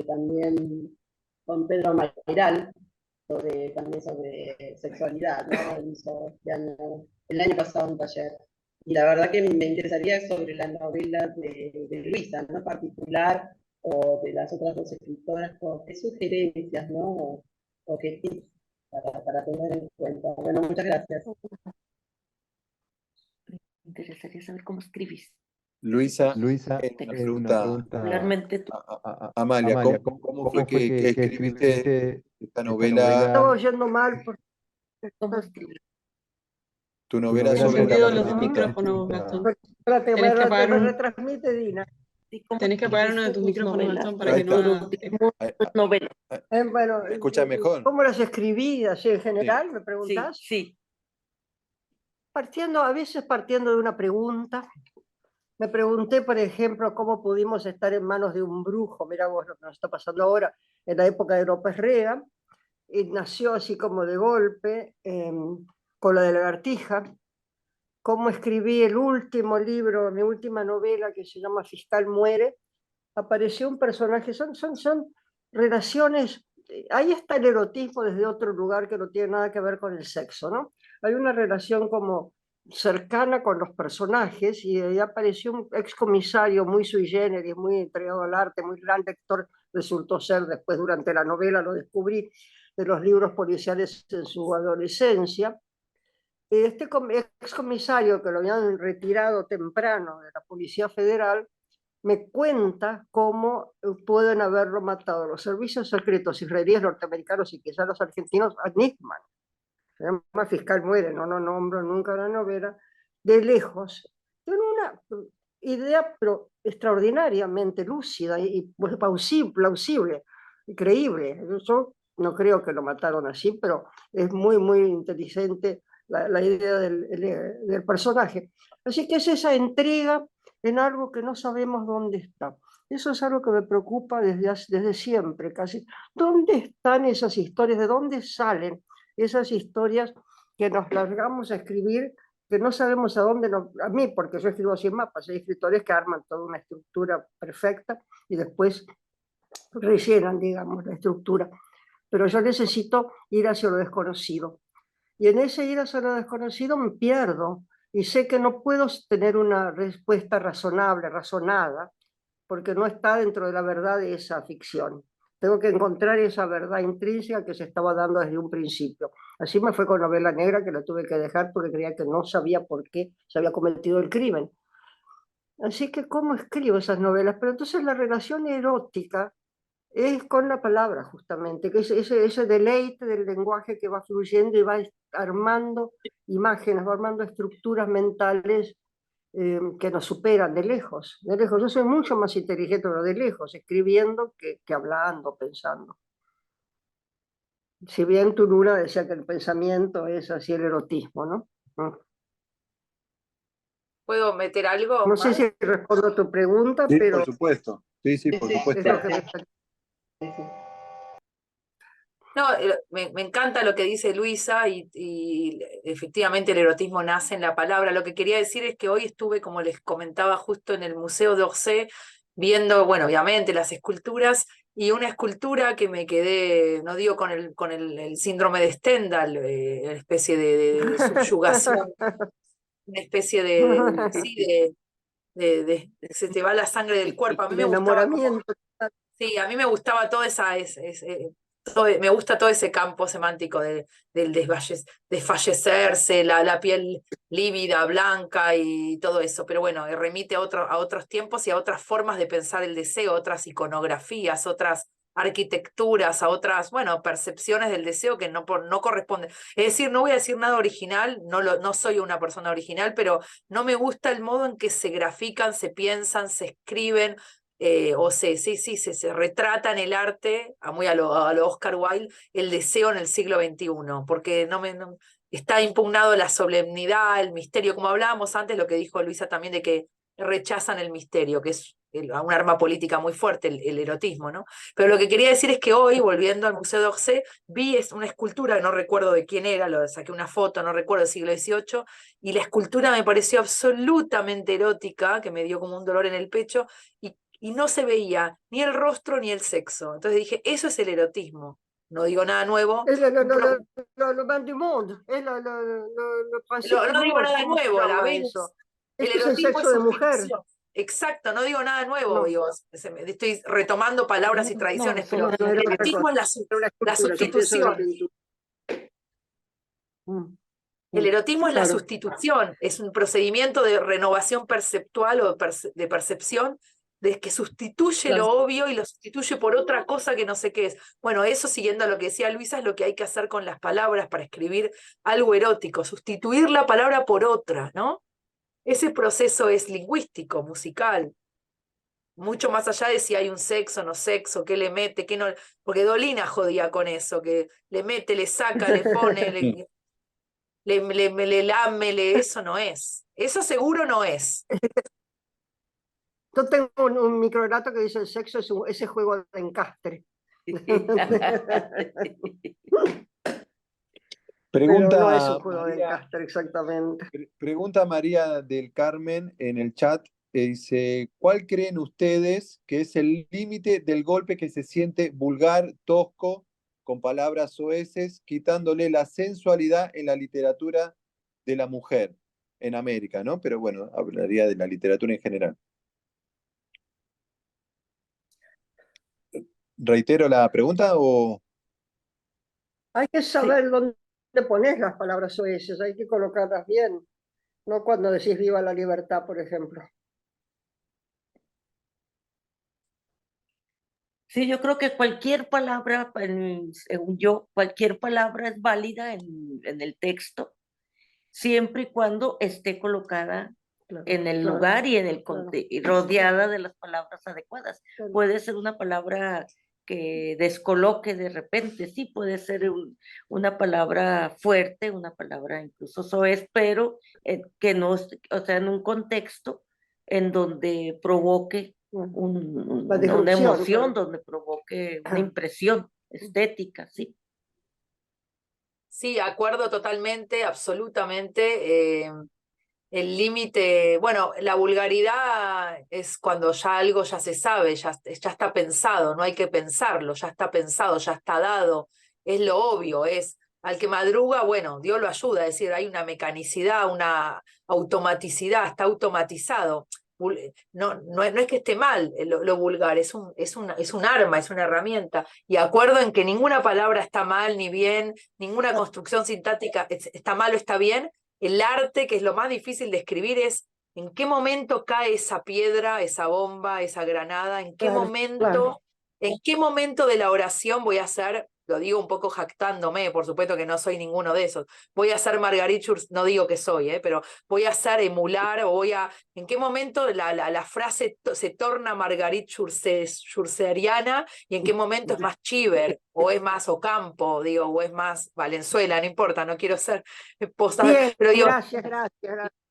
Speaker 6: también con Pedro Mairal también sobre sexualidad, ¿no? Él hizo el año pasado un taller. Y la verdad que me interesaría sobre la novela de Luisa, ¿no? En particular, o de las otras dos escritoras, qué sugerencias, ¿no? O qué tips para tener en cuenta. Bueno, muchas gracias.
Speaker 4: Me interesaría saber cómo escribís.
Speaker 2: Luisa,
Speaker 5: Luisa,
Speaker 2: una
Speaker 5: una
Speaker 2: pregunta.
Speaker 4: Particularmente tú.
Speaker 2: Amalia, ¿cómo fue que escribiste esta novela,
Speaker 3: Estaba oyendo mal.
Speaker 4: ¿Cómo escribís?
Speaker 2: tu novela
Speaker 7: Se han
Speaker 2: sobre la
Speaker 7: prendido los dos
Speaker 2: prostituta?
Speaker 7: micrófonos, Gastón.
Speaker 3: Espérate,
Speaker 7: Tenés que
Speaker 3: me
Speaker 7: apagar un-
Speaker 3: retransmite Dina.
Speaker 4: Sí, ¿cómo
Speaker 7: Tenés que apagar uno de tus
Speaker 4: escribiste
Speaker 7: micrófonos,
Speaker 4: novelas?
Speaker 7: Gastón, para
Speaker 2: Ahí
Speaker 7: que no
Speaker 2: está.
Speaker 7: haga eco.
Speaker 2: Ahí-
Speaker 4: Novelas.
Speaker 3: Bueno,
Speaker 2: ¿Me escuchas mejor?
Speaker 3: ¿cómo las escribí así en general? ¿Me
Speaker 4: Sí,
Speaker 3: preguntás?
Speaker 4: sí.
Speaker 3: A veces partiendo de una pregunta. Me pregunté, por ejemplo, cómo pudimos estar en manos de un brujo. Mira vos lo que nos está pasando ahora, en la época de López Rega, y nació así como de golpe, con la de Lagartija. Cómo escribí el último libro, mi última novela, que se llama Fiscal Muere. Apareció un personaje, son relaciones, ahí está el erotismo desde otro lugar que no tiene nada que ver con el sexo, ¿no? Hay una relación como cercana con los personajes y ahí apareció un excomisario muy sui generis, muy entregado al arte, muy gran lector, resultó ser después durante la novela, lo descubrí, de los libros policiales en su adolescencia. Este excomisario que lo habían retirado temprano de la Policía Federal me cuenta cómo pueden haberlo matado los servicios secretos israelíes, norteamericanos y quizás los argentinos a Nisman. Se llama Fiscal Muere, no lo nombro nunca en la novela, de lejos. Tiene una idea pero extraordinariamente lúcida y plausible y creíble. Yo no creo que lo mataron así, pero es muy, muy inteligente la idea del personaje. Así que es esa entrega en algo que no sabemos dónde está. Eso es algo que me preocupa desde siempre, casi. ¿Dónde están esas historias? ¿De dónde salen esas historias que nos largamos a escribir, que no sabemos a dónde a mí, porque yo escribo sin mapas, hay escritores que arman toda una estructura perfecta y después rellenan, digamos, la estructura. Pero yo necesito ir hacia lo desconocido. Y en ese ir hacia lo desconocido me pierdo y sé que no puedo tener una respuesta razonable, razonada, porque no está dentro de la verdad de esa ficción. Tengo que encontrar esa verdad intrínseca que se estaba dando desde un principio. Así me fue con Novela Negra, que la tuve que dejar porque creía que no sabía por qué se había cometido el crimen. Así que, ¿cómo escribo esas novelas? Pero entonces la relación erótica es con la palabra, justamente, que es ese deleite del lenguaje que va fluyendo y va armando imágenes, va armando estructuras mentales que nos superan de lejos, de lejos. Yo soy mucho más inteligente, pero de lejos, escribiendo que hablando, pensando. Si bien tu Luna decía que el pensamiento es así el erotismo, ¿no?
Speaker 1: ¿Puedo meter algo
Speaker 3: No sé
Speaker 1: más?
Speaker 3: si respondo a tu pregunta,
Speaker 2: Sí,
Speaker 3: pero
Speaker 2: por supuesto. Sí, por
Speaker 6: Sí,
Speaker 2: supuesto.
Speaker 3: es lo que me...
Speaker 1: No, me encanta lo que dice Luisa y efectivamente el erotismo nace en la palabra. Lo que quería decir es que hoy estuve, como les comentaba, justo en el Museo d'Orsay, viendo, bueno, obviamente las esculturas y una escultura que me quedé, no digo con el síndrome de Stendhal, una especie de subyugación, una especie sí, se te va la sangre del cuerpo. A mí
Speaker 3: de
Speaker 1: me gustaba como
Speaker 3: enamoramiento.
Speaker 1: sí, a mí me gustaba toda me gusta todo ese campo semántico del desfallecerse, la piel lívida, blanca y todo eso, pero bueno, remite a otros tiempos y a otras formas de pensar el deseo, otras iconografías, otras arquitecturas, a otras, bueno, percepciones del deseo que no corresponden. Es decir, no voy a decir nada original, no soy una persona original, pero no me gusta el modo en que se grafican, se piensan, se escriben, o se retrata en el arte, muy a lo Oscar Wilde, el deseo en el siglo XXI, porque está impugnado la solemnidad, el misterio, como hablábamos antes, lo que dijo Luisa también, de que rechazan el misterio, que es un arma política muy fuerte, el erotismo, ¿no? Pero lo que quería decir es que hoy, volviendo al Museo d'Orsay, vi una escultura, no recuerdo de quién era, saqué una foto, no recuerdo, del siglo XVIII, y la escultura me pareció absolutamente erótica, que me dio como un dolor en el pecho, y no se veía ni el rostro ni el sexo. Entonces dije, eso es el erotismo. No digo nada nuevo.
Speaker 3: Es le bain du monde, es le principe du
Speaker 1: No digo
Speaker 3: monde,
Speaker 1: nada
Speaker 3: ¿cómo se
Speaker 1: nuevo, la
Speaker 3: llama
Speaker 1: Venus.
Speaker 3: eso?
Speaker 1: El
Speaker 3: Esto es el
Speaker 1: erotismo
Speaker 3: sexo
Speaker 1: es
Speaker 3: de mujer.
Speaker 1: sustitución. Exacto, no digo nada nuevo,
Speaker 3: No.
Speaker 1: digo, estoy retomando palabras y
Speaker 4: No,
Speaker 1: tradiciones,
Speaker 4: no,
Speaker 1: pero
Speaker 3: No era
Speaker 1: el
Speaker 3: otra
Speaker 1: erotismo
Speaker 3: cosa,
Speaker 1: es
Speaker 3: era una
Speaker 1: la
Speaker 3: escultura, yo pienso en la
Speaker 1: sustitución.
Speaker 3: pintura.
Speaker 1: El erotismo es la
Speaker 3: Claro.
Speaker 1: sustitución, es un procedimiento de renovación perceptual o de percepción, de que sustituye
Speaker 3: Claro.
Speaker 1: lo obvio y lo sustituye por otra cosa que no sé qué es. Bueno, eso, siguiendo lo que decía Luisa, es lo que hay que hacer con las palabras para escribir algo erótico, sustituir la palabra por otra, ¿no? Ese proceso es lingüístico, musical, mucho más allá de si hay un sexo, no sexo, qué le mete, qué no, porque Dolina jodía con eso, que le mete, le saca, le pone, le lame, eso no es. Eso seguro no es.
Speaker 3: Yo tengo un microrelato que dice el sexo es ese juego de encastre. Pero no es un juego de encastre exactamente.
Speaker 2: Pregunta María del Carmen en el chat, dice, ¿cuál creen ustedes que es el límite del golpe que se siente vulgar, tosco, con palabras soeces, quitándole la sensualidad en la literatura de la mujer en América, ¿no? Pero bueno, hablaría de la literatura en general. ¿Reitero la pregunta o...?
Speaker 3: Hay que saber dónde pones las palabras soeces, hay que colocarlas bien, no cuando decís viva la libertad, por ejemplo.
Speaker 4: Sí, yo creo que cualquier palabra, según yo, cualquier palabra es válida en el texto, siempre y cuando esté colocada
Speaker 3: Claro,
Speaker 4: en el
Speaker 3: claro,
Speaker 4: lugar y en el
Speaker 3: claro.
Speaker 4: y rodeada de las palabras adecuadas.
Speaker 3: Claro.
Speaker 4: Puede ser una palabra que descoloque de repente, sí, puede ser una palabra fuerte, una palabra incluso soez, pero que no, o sea, en un contexto en donde provoque
Speaker 3: La
Speaker 4: una
Speaker 3: disrupción,
Speaker 4: emoción,
Speaker 3: claro.
Speaker 4: donde provoque una impresión estética, sí.
Speaker 1: Sí, acuerdo totalmente, absolutamente. El límite, bueno, la vulgaridad es cuando ya algo ya se sabe, ya está pensado, no hay que pensarlo, ya está pensado, ya está dado, es lo obvio, es al que madruga, bueno, Dios lo ayuda, es decir, hay una mecanicidad, una automaticidad, está automatizado. No es que esté mal lo vulgar, es un arma, es una herramienta. Y acuerdo en que ninguna palabra está mal ni bien, ninguna construcción sintáctica está mal o está bien. El arte, que es lo más difícil de escribir, es en qué momento cae esa piedra, esa bomba, esa granada,
Speaker 3: Claro, claro.
Speaker 1: en qué momento de la oración voy a hacer, lo digo un poco jactándome, por supuesto que no soy ninguno de esos, voy a hacer Margarit Schurz, no digo que soy, pero voy a hacer emular, o en qué momento la frase se torna Margarit Schurziana y en qué momento es más Chiver, o es más Ocampo, digo, o es más Valenzuela, no importa, no quiero ser posta,
Speaker 3: Bien,
Speaker 1: pero digo,
Speaker 3: gracias.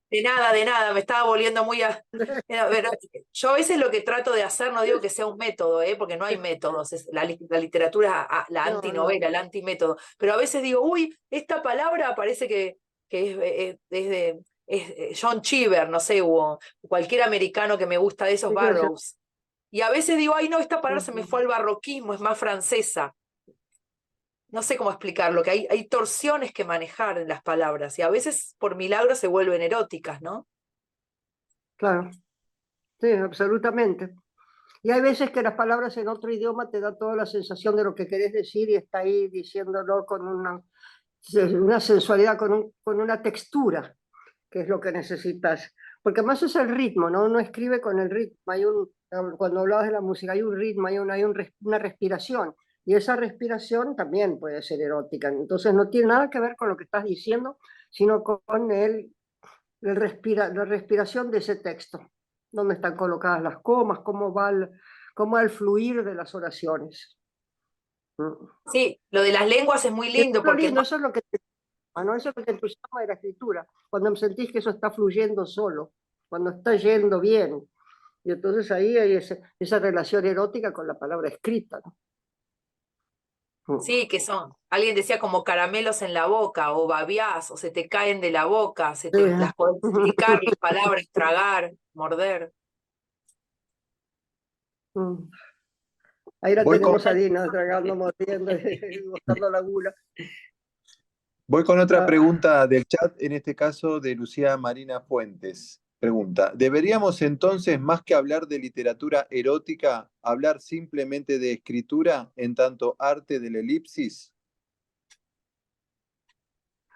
Speaker 1: de nada, me estaba volviendo muy a... Pero yo a veces lo que trato de hacer, no digo que sea un método, porque no hay métodos, es la literatura, la
Speaker 3: No,
Speaker 1: antinovela, el antimétodo, pero a veces digo, uy, esta palabra parece que es John Cheever, no sé, o cualquier americano que me gusta de esos
Speaker 3: sí, claro.
Speaker 1: Barrows. Y a veces digo, ay, no, esta palabra se me fue al barroquismo, es más francesa. No sé cómo explicarlo, que hay torsiones que manejar en las palabras y a veces por milagro se vuelven eróticas, ¿no?
Speaker 3: Claro, sí, absolutamente. Y hay veces que las palabras en otro idioma te dan toda la sensación de lo que querés decir y está ahí diciéndolo con una sensualidad, con una textura, que es lo que necesitas. Porque más es el ritmo, ¿no? Uno escribe con el ritmo. Cuando hablabas de la música hay un ritmo, una respiración, y esa respiración también puede ser erótica. Entonces no tiene nada que ver con lo que estás diciendo, sino con la respiración de ese texto, dónde están colocadas las comas, cómo va el fluir de las oraciones.
Speaker 1: Sí, lo de las lenguas es muy lindo porque
Speaker 3: Eso es lo que ¿no? Eso es lo que entusiasma de la escritura, cuando sentís que eso está fluyendo solo, cuando está yendo bien. Y entonces ahí hay esa relación erótica con la palabra escrita, ¿no?
Speaker 1: sí, que son, alguien decía como caramelos en la boca, o babiás, o se te caen de la boca, las podés masticar, las palabras, tragar, morder.
Speaker 3: Ahí la
Speaker 2: Voy con,
Speaker 3: tenemos a Dina, tragando, mordiendo, botando la gula.
Speaker 2: voy con otra pregunta del chat, en este caso de Lucía Marina Fuentes. Pregunta, ¿deberíamos entonces, más que hablar de literatura erótica, hablar simplemente de escritura, en tanto arte de la elipsis?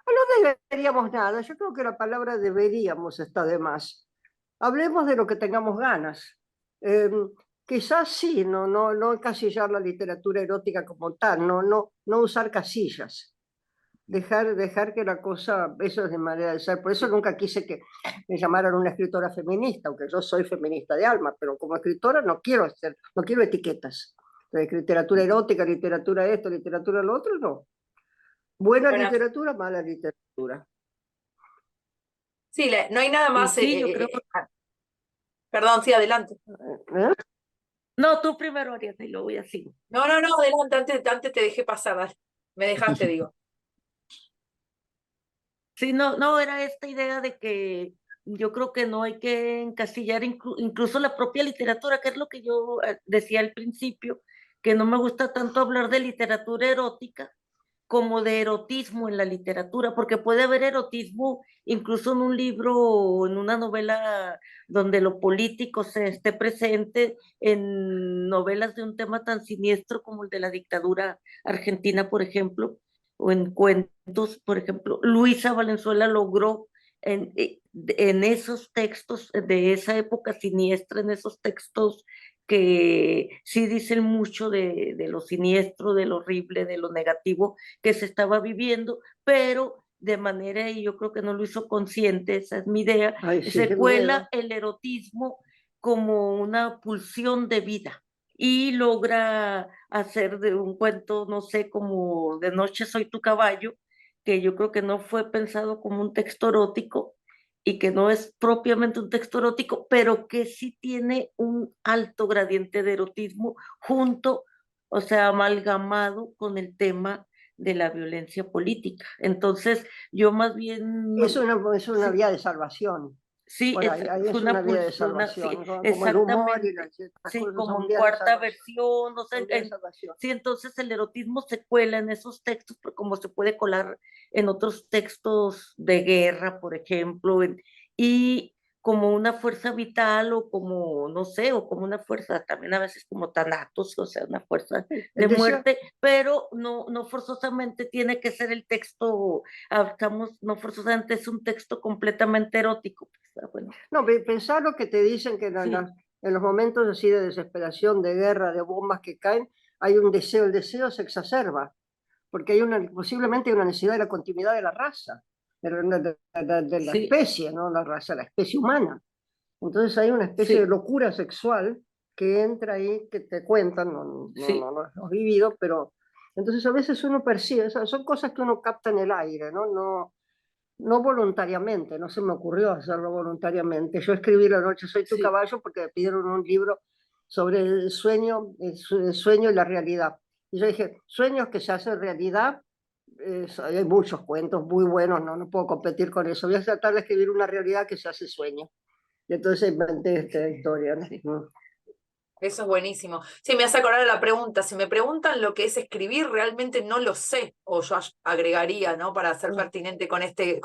Speaker 3: No deberíamos nada, yo creo que la palabra deberíamos está de más. Hablemos de lo que tengamos ganas. Quizás sí, no encasillar la literatura erótica como tal, no usar casillas. Dejar que la cosa, eso es de manera de ser. Por eso nunca quise que me llamaran una escritora feminista, aunque yo soy feminista de alma, pero como escritora no quiero etiquetas. De literatura erótica, literatura esto, literatura lo otro, no. Buena
Speaker 1: Bueno,
Speaker 3: literatura, mala literatura.
Speaker 1: sí, no hay nada más.
Speaker 4: Sí, yo creo.
Speaker 1: Perdón, sí, adelante.
Speaker 3: ¿Eh?
Speaker 4: No, tú primero, Ariana, y luego voy así.
Speaker 1: No, adelante, antes te dejé pasar, dale. Me dejaste, digo.
Speaker 4: Sí, no, era esta idea de que yo creo que no hay que encasillar incluso la propia literatura, que es lo que yo decía al principio, que no me gusta tanto hablar de literatura erótica como de erotismo en la literatura, porque puede haber erotismo incluso en un libro o en una novela donde lo político se esté presente, en novelas de un tema tan siniestro como el de la dictadura argentina, por ejemplo, o en cuentos, por ejemplo. Luisa Valenzuela logró en esos textos de esa época siniestra, en esos textos que sí dicen mucho de lo siniestro, de lo horrible, de lo negativo que se estaba viviendo, pero de manera, y yo creo que no lo hizo consciente, esa es mi idea,
Speaker 3: Ay, sí,
Speaker 4: se
Speaker 3: qué
Speaker 4: cuela
Speaker 3: miedo.
Speaker 4: el erotismo como una pulsión de vida y logra hacer de un cuento, no sé, como De noche soy tu caballo, que yo creo que no fue pensado como un texto erótico y que no es propiamente un texto erótico, pero que sí tiene un alto gradiente de erotismo junto, o sea, amalgamado con el tema de la violencia política. Entonces, yo más bien,
Speaker 3: Es una
Speaker 4: sí,
Speaker 3: vía de salvación.
Speaker 4: sí,
Speaker 3: Por ahí
Speaker 4: fue
Speaker 3: es una
Speaker 4: una
Speaker 3: vía de
Speaker 4: pulsión, sí,
Speaker 3: salvación, ¿no? Como el humor y
Speaker 4: exactamente,
Speaker 3: estas
Speaker 4: sí,
Speaker 3: cosas
Speaker 4: como
Speaker 3: son
Speaker 4: en
Speaker 3: vías de
Speaker 4: cuarta
Speaker 3: salvación.
Speaker 4: versión, no sé,
Speaker 3: Son vías de salvación.
Speaker 4: sí, entonces el erotismo se cuela en esos textos, pero como se puede colar en otros textos de guerra, por ejemplo, y como una fuerza vital o como, no sé, o como una fuerza también a veces como tanatos, o sea, una fuerza de
Speaker 3: El deseo,
Speaker 4: muerte, pero no forzosamente tiene que ser el texto, no forzosamente es un texto completamente erótico. Pues, bueno,
Speaker 3: no, pensar lo que te dicen que
Speaker 4: sí,
Speaker 3: en los momentos así de desesperación, de guerra, de bombas que caen, hay un deseo, el deseo se exacerba, porque posiblemente hay una necesidad de la continuidad de la raza, de la
Speaker 4: sí,
Speaker 3: especie, no la raza, la especie humana. Entonces hay una especie de
Speaker 4: sí,
Speaker 3: locura sexual que entra ahí, que te cuentan,
Speaker 4: sí,
Speaker 3: no lo has vivido, pero entonces a veces uno percibe, son cosas que uno capta en el aire, no voluntariamente, no se me ocurrió hacerlo voluntariamente. Yo escribí La noche soy tu
Speaker 4: sí,
Speaker 3: caballo porque me pidieron un libro sobre el sueño y la realidad. Y yo dije, sueños que se hacen realidad, hay muchos cuentos muy buenos, no puedo competir con eso. Voy a tratar de escribir una realidad que se hace sueño. Y entonces inventé esta historia, ¿no?
Speaker 4: sí.
Speaker 1: Eso es buenísimo. Sí, me hace acordar la pregunta. Si me preguntan lo que es escribir, realmente no lo sé, o yo agregaría, ¿no? Para ser pertinente con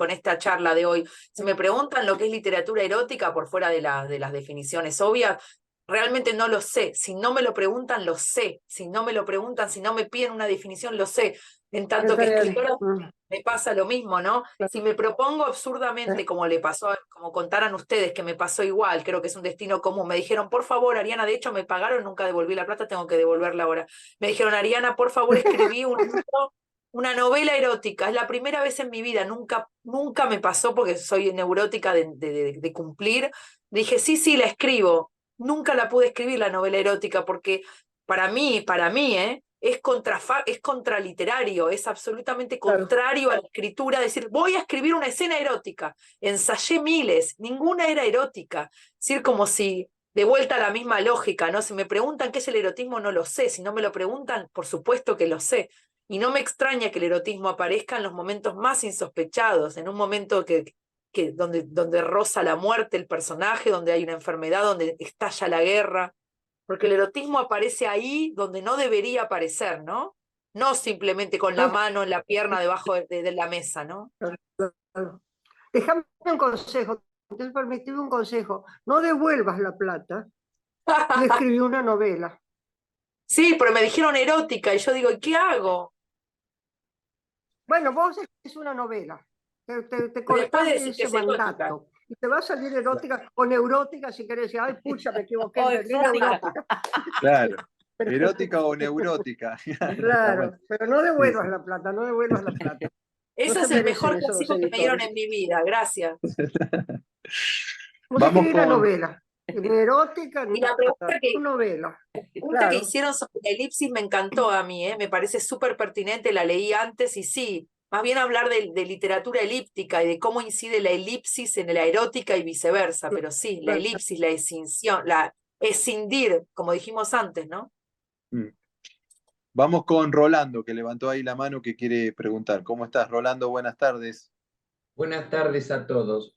Speaker 1: esta charla de hoy. Si me preguntan lo que es literatura erótica, por fuera de las definiciones obvias, realmente no lo sé. Si no me lo preguntan, lo sé. Si no me lo preguntan, si no me piden una definición, lo sé. En tanto que
Speaker 3: Está bien.
Speaker 1: escritora me pasa lo mismo, ¿no?
Speaker 3: Claro.
Speaker 1: Si me propongo absurdamente, como le pasó, como contaran ustedes, que me pasó igual, creo que es un destino común. Me dijeron, por favor, Ariana, de hecho me pagaron, nunca devolví la plata, tengo que devolverla ahora. Me dijeron, Ariana, por favor, escribí una novela erótica. Es la primera vez en mi vida, nunca me pasó porque soy neurótica de cumplir. Dije, sí, la escribo. Nunca la pude escribir la novela erótica porque para mí, es contraliterario, es absolutamente
Speaker 3: Claro.
Speaker 1: contrario a la escritura, decir, voy a escribir una escena erótica. Ensayé miles, ninguna era erótica. Es decir, como si, de vuelta a la misma lógica, ¿no? Si me preguntan qué es el erotismo, no lo sé. Si no me lo preguntan, por supuesto que lo sé. Y no me extraña que el erotismo aparezca en los momentos más insospechados, en un momento donde roza la muerte el personaje, donde hay una enfermedad, donde estalla la guerra. Porque el erotismo aparece ahí donde no debería aparecer, ¿no? No simplemente con la mano en la pierna debajo de la mesa, ¿no?
Speaker 3: Claro. Déjame un consejo, entonces permitime un consejo. No devuelvas la plata y escribí una novela.
Speaker 1: Sí, pero me dijeron erótica y yo digo, ¿y qué hago?
Speaker 3: Bueno, vos es una novela. Te
Speaker 1: Después
Speaker 3: cortás
Speaker 1: de
Speaker 3: de
Speaker 1: decir que
Speaker 3: ese
Speaker 1: es erótica.
Speaker 3: mandato. Y te va a salir erótica o neurótica si querés decir, ay, pucha, me equivoqué,
Speaker 4: O
Speaker 3: entendí
Speaker 4: exótica.
Speaker 3: neurótica.
Speaker 2: Claro. Erótica o neurótica.
Speaker 3: Claro, pero no devuelvas la plata, no devuelvas la plata.
Speaker 1: Ese
Speaker 3: No
Speaker 1: es
Speaker 3: se
Speaker 1: el
Speaker 3: merecen
Speaker 1: mejor
Speaker 3: eso los
Speaker 1: consejo que me dieron
Speaker 3: editores.
Speaker 1: en mi vida, gracias.
Speaker 3: Vos
Speaker 2: Vamos
Speaker 3: escribís la
Speaker 2: con...
Speaker 3: novela, ni erótica, ni
Speaker 1: Y la
Speaker 3: nada,
Speaker 1: pregunta
Speaker 3: una novela.
Speaker 1: que
Speaker 3: Claro.
Speaker 1: hicieron sobre la elipsis me encantó a mí, me parece súper pertinente, la leí antes y sí, más bien hablar de literatura elíptica y de cómo incide la elipsis en la erótica y viceversa, pero sí, la elipsis, la escinsión, la escindir, como dijimos antes, ¿no?
Speaker 2: Vamos con Rolando, que levantó ahí la mano que quiere preguntar. ¿Cómo estás, Rolando? Buenas tardes.
Speaker 7: Buenas tardes a todos.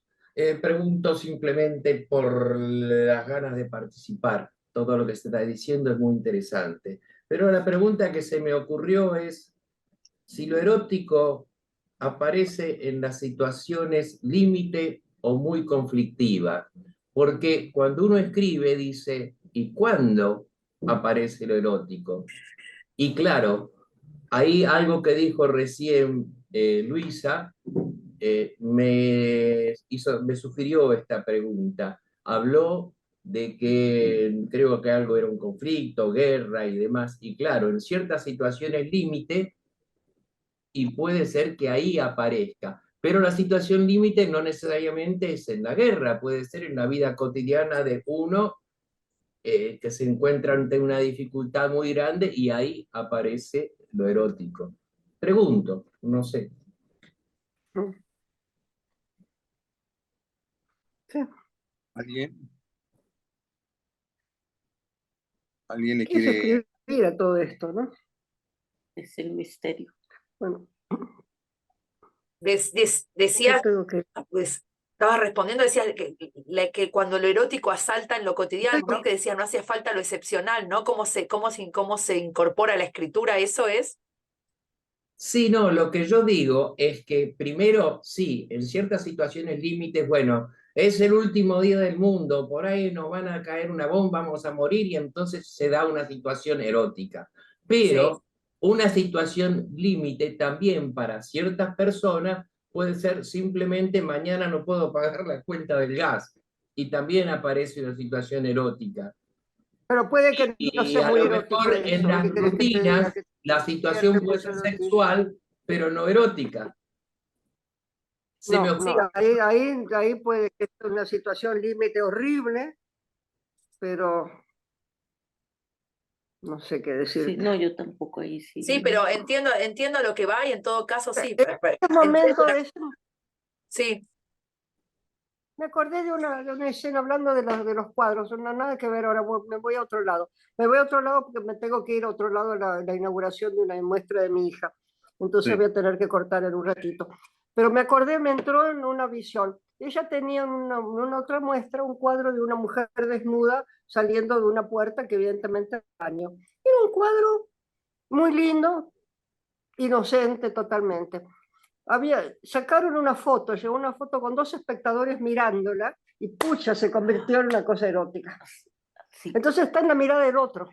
Speaker 7: Pregunto simplemente por las ganas de participar. Todo lo que se está diciendo es muy interesante. Pero la pregunta que se me ocurrió es si lo erótico aparece en las situaciones límite o muy conflictiva. Porque cuando uno escribe dice, ¿y cuándo aparece lo erótico? Y claro, ahí algo que dijo recién Luisa me sugirió esta pregunta. Habló de que creo que algo era un conflicto, guerra y demás. Y claro, en ciertas situaciones límite, y puede ser que ahí aparezca. Pero la situación límite no necesariamente es en la guerra, puede ser en la vida cotidiana de uno que se encuentra ante una dificultad muy grande y ahí aparece lo erótico. Pregunto, no sé.
Speaker 3: Sí.
Speaker 2: ¿Alguien? ¿Alguien le
Speaker 3: ¿Qué es
Speaker 2: quiere...?
Speaker 3: escribir a todo esto, no?
Speaker 4: Es el misterio.
Speaker 3: Bueno,
Speaker 1: Decía,
Speaker 3: yo tengo que...
Speaker 1: pues, estaba respondiendo, decía que cuando lo erótico asalta en lo cotidiano, ¿no? Que decía, no hacía falta lo excepcional, ¿no? Cómo se incorpora la escritura, eso es.
Speaker 7: Sí, no, lo que yo digo es que primero, sí, en ciertas situaciones límites, bueno, es el último día del mundo, por ahí nos van a caer una bomba, vamos a morir y entonces se da una situación erótica. Pero una situación límite también para ciertas personas puede ser simplemente mañana no puedo pagar la cuenta del gas y también aparece una situación erótica.
Speaker 3: Pero puede que no
Speaker 7: Y
Speaker 3: sea
Speaker 7: a
Speaker 3: muy
Speaker 7: lo
Speaker 3: erótico
Speaker 7: mejor en
Speaker 3: eso.
Speaker 7: las
Speaker 3: ¿Qué querés que te diga?
Speaker 7: rutinas
Speaker 3: Que
Speaker 7: la situación puede ser sexual, pero no erótica. Se me
Speaker 3: no,
Speaker 7: ocurre.
Speaker 3: no, ahí puede que sea una situación límite horrible, pero no sé qué
Speaker 4: Sí,
Speaker 3: decir.
Speaker 4: no, yo tampoco ahí sí.
Speaker 1: Sí, pero entiendo a lo que va y en todo caso sí.
Speaker 3: En este momento
Speaker 1: Sí.
Speaker 3: me acordé de una escena hablando de los cuadros, no nada que ver, ahora me voy a otro lado. Me voy a otro lado porque me tengo que ir a otro lado a la inauguración de una muestra de mi hija. Entonces
Speaker 2: Sí.
Speaker 3: voy a tener que cortar en un ratito. Pero me acordé, me entró en una visión. Ella tenía en una otra muestra un cuadro de una mujer desnuda saliendo de una puerta que evidentemente era el baño. Era un cuadro muy lindo, inocente totalmente. Sacaron una foto, llegó una foto con dos espectadores mirándola y pucha, se convirtió en una cosa erótica.
Speaker 4: Sí.
Speaker 3: Entonces está en la mirada del otro.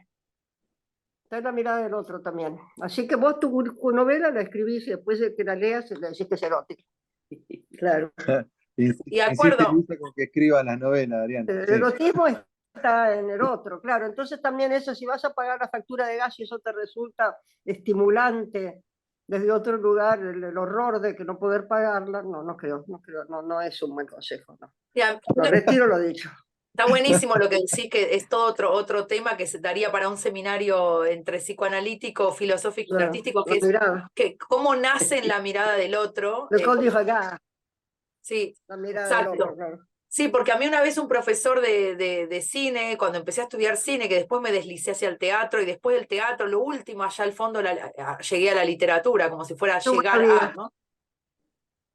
Speaker 3: Está en la mirada del otro también. Así que vos tu novela la escribís y después de que la leas le decís que es erótica. Claro.
Speaker 1: Y de
Speaker 2: Insiste
Speaker 1: acuerdo,
Speaker 2: Luisa con que escriba las novelas, Adriana.
Speaker 3: El
Speaker 2: Sí.
Speaker 3: erotismo está en el otro, claro. Entonces también eso, si vas a pagar la factura de gas y eso te resulta estimulante desde otro lugar, el horror de que no poder pagarla, no creo, no es un buen consejo. No.
Speaker 1: ya,
Speaker 3: Lo retiro lo dicho.
Speaker 1: está buenísimo lo que decís, que es todo otro tema que se daría para un seminario entre psicoanalítico, filosófico y
Speaker 3: Claro,
Speaker 1: artístico,
Speaker 3: la
Speaker 1: que es
Speaker 3: mirada.
Speaker 1: que cómo nace en la mirada del otro.
Speaker 3: Le código acá,
Speaker 1: Sí,
Speaker 3: la mirada del
Speaker 1: exacto.
Speaker 3: otro, claro.
Speaker 1: Sí, porque a mí una vez un profesor de cine, cuando empecé a estudiar cine, que después me deslicé hacia el teatro, y después del teatro, lo último, allá al fondo, llegué a la literatura, como si fuera a
Speaker 3: Qué buena
Speaker 1: llegar a,
Speaker 3: vida.
Speaker 1: ¿no?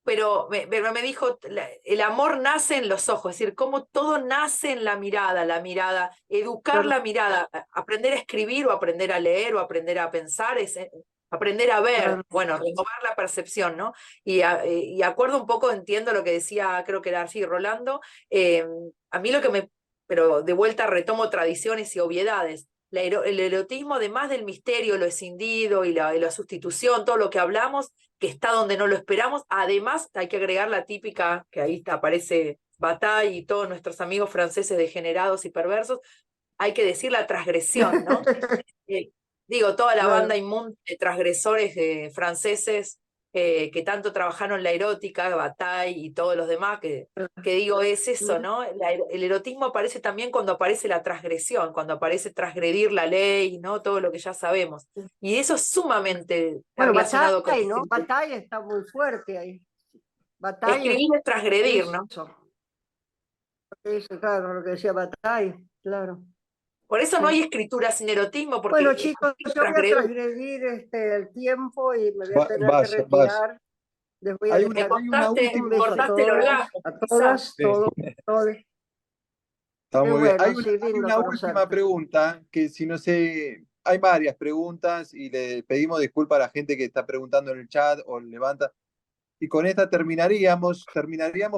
Speaker 1: Pero me dijo, el amor nace en los ojos, es decir, cómo todo nace en la mirada, educar
Speaker 3: Claro.
Speaker 1: la mirada, aprender a escribir o aprender a leer o aprender a pensar, es aprender a ver,
Speaker 3: Claro.
Speaker 1: bueno, renovar la percepción, ¿no? Y acuerdo un poco, entiendo lo que decía, creo que era así, Rolando, a mí lo que pero de vuelta retomo tradiciones y obviedades. El erotismo, además del misterio, lo escindido y la sustitución, todo lo que hablamos, que está donde no lo esperamos. Además, hay que agregar la típica, que ahí aparece Bataille y todos nuestros amigos franceses degenerados y perversos, hay que decir la transgresión, ¿no? Digo, toda la
Speaker 3: Claro.
Speaker 1: banda inmunda de transgresores franceses que tanto trabajaron la erótica, Bataille y todos los demás, que digo, es eso, ¿no? El erotismo aparece también cuando aparece la transgresión, cuando aparece transgredir la ley, ¿no? Todo lo que ya sabemos. Y eso es sumamente
Speaker 3: Bueno,
Speaker 1: relacionado con
Speaker 3: Bataille, ¿no? Bataille está muy fuerte ahí. Bataille
Speaker 1: escribir es transgredir, ¿no?
Speaker 3: Eso, claro, lo que decía Bataille, claro.
Speaker 1: Por eso no
Speaker 3: Sí.
Speaker 1: hay escritura sin erotismo, porque
Speaker 3: Bueno, chicos, yo voy a
Speaker 1: transgredir.
Speaker 3: transgredir el tiempo y me voy a tener que
Speaker 2: Vaya.
Speaker 3: retirar. Les voy a
Speaker 2: Hay
Speaker 3: dejar
Speaker 2: una última.
Speaker 3: un beso a
Speaker 1: cortaste el
Speaker 3: todos,
Speaker 1: orgasmo,
Speaker 3: a
Speaker 1: quizás.
Speaker 3: todas,
Speaker 2: Sí.
Speaker 3: todos.
Speaker 2: Está
Speaker 3: Qué
Speaker 2: muy bien.
Speaker 3: bueno, sí,
Speaker 2: Hay
Speaker 3: lindo
Speaker 2: una última
Speaker 3: conocerte.
Speaker 2: pregunta que si no sé, hay varias preguntas y le pedimos disculpas a la gente que está preguntando en el chat o levanta. Y con esta terminaríamos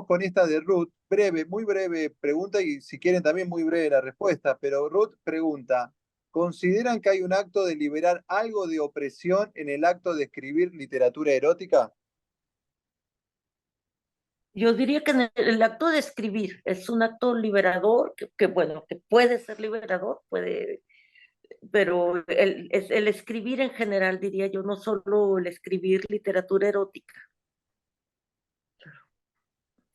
Speaker 2: con esta de Ruth. Breve, muy breve pregunta y si quieren también muy breve la respuesta. Pero Ruth pregunta, ¿consideran que hay un acto de liberar algo de opresión en el acto de escribir literatura erótica?
Speaker 4: Yo diría que el acto de escribir es un acto liberador, bueno, que puede ser liberador, pero el escribir en general, diría yo, no solo el escribir literatura erótica.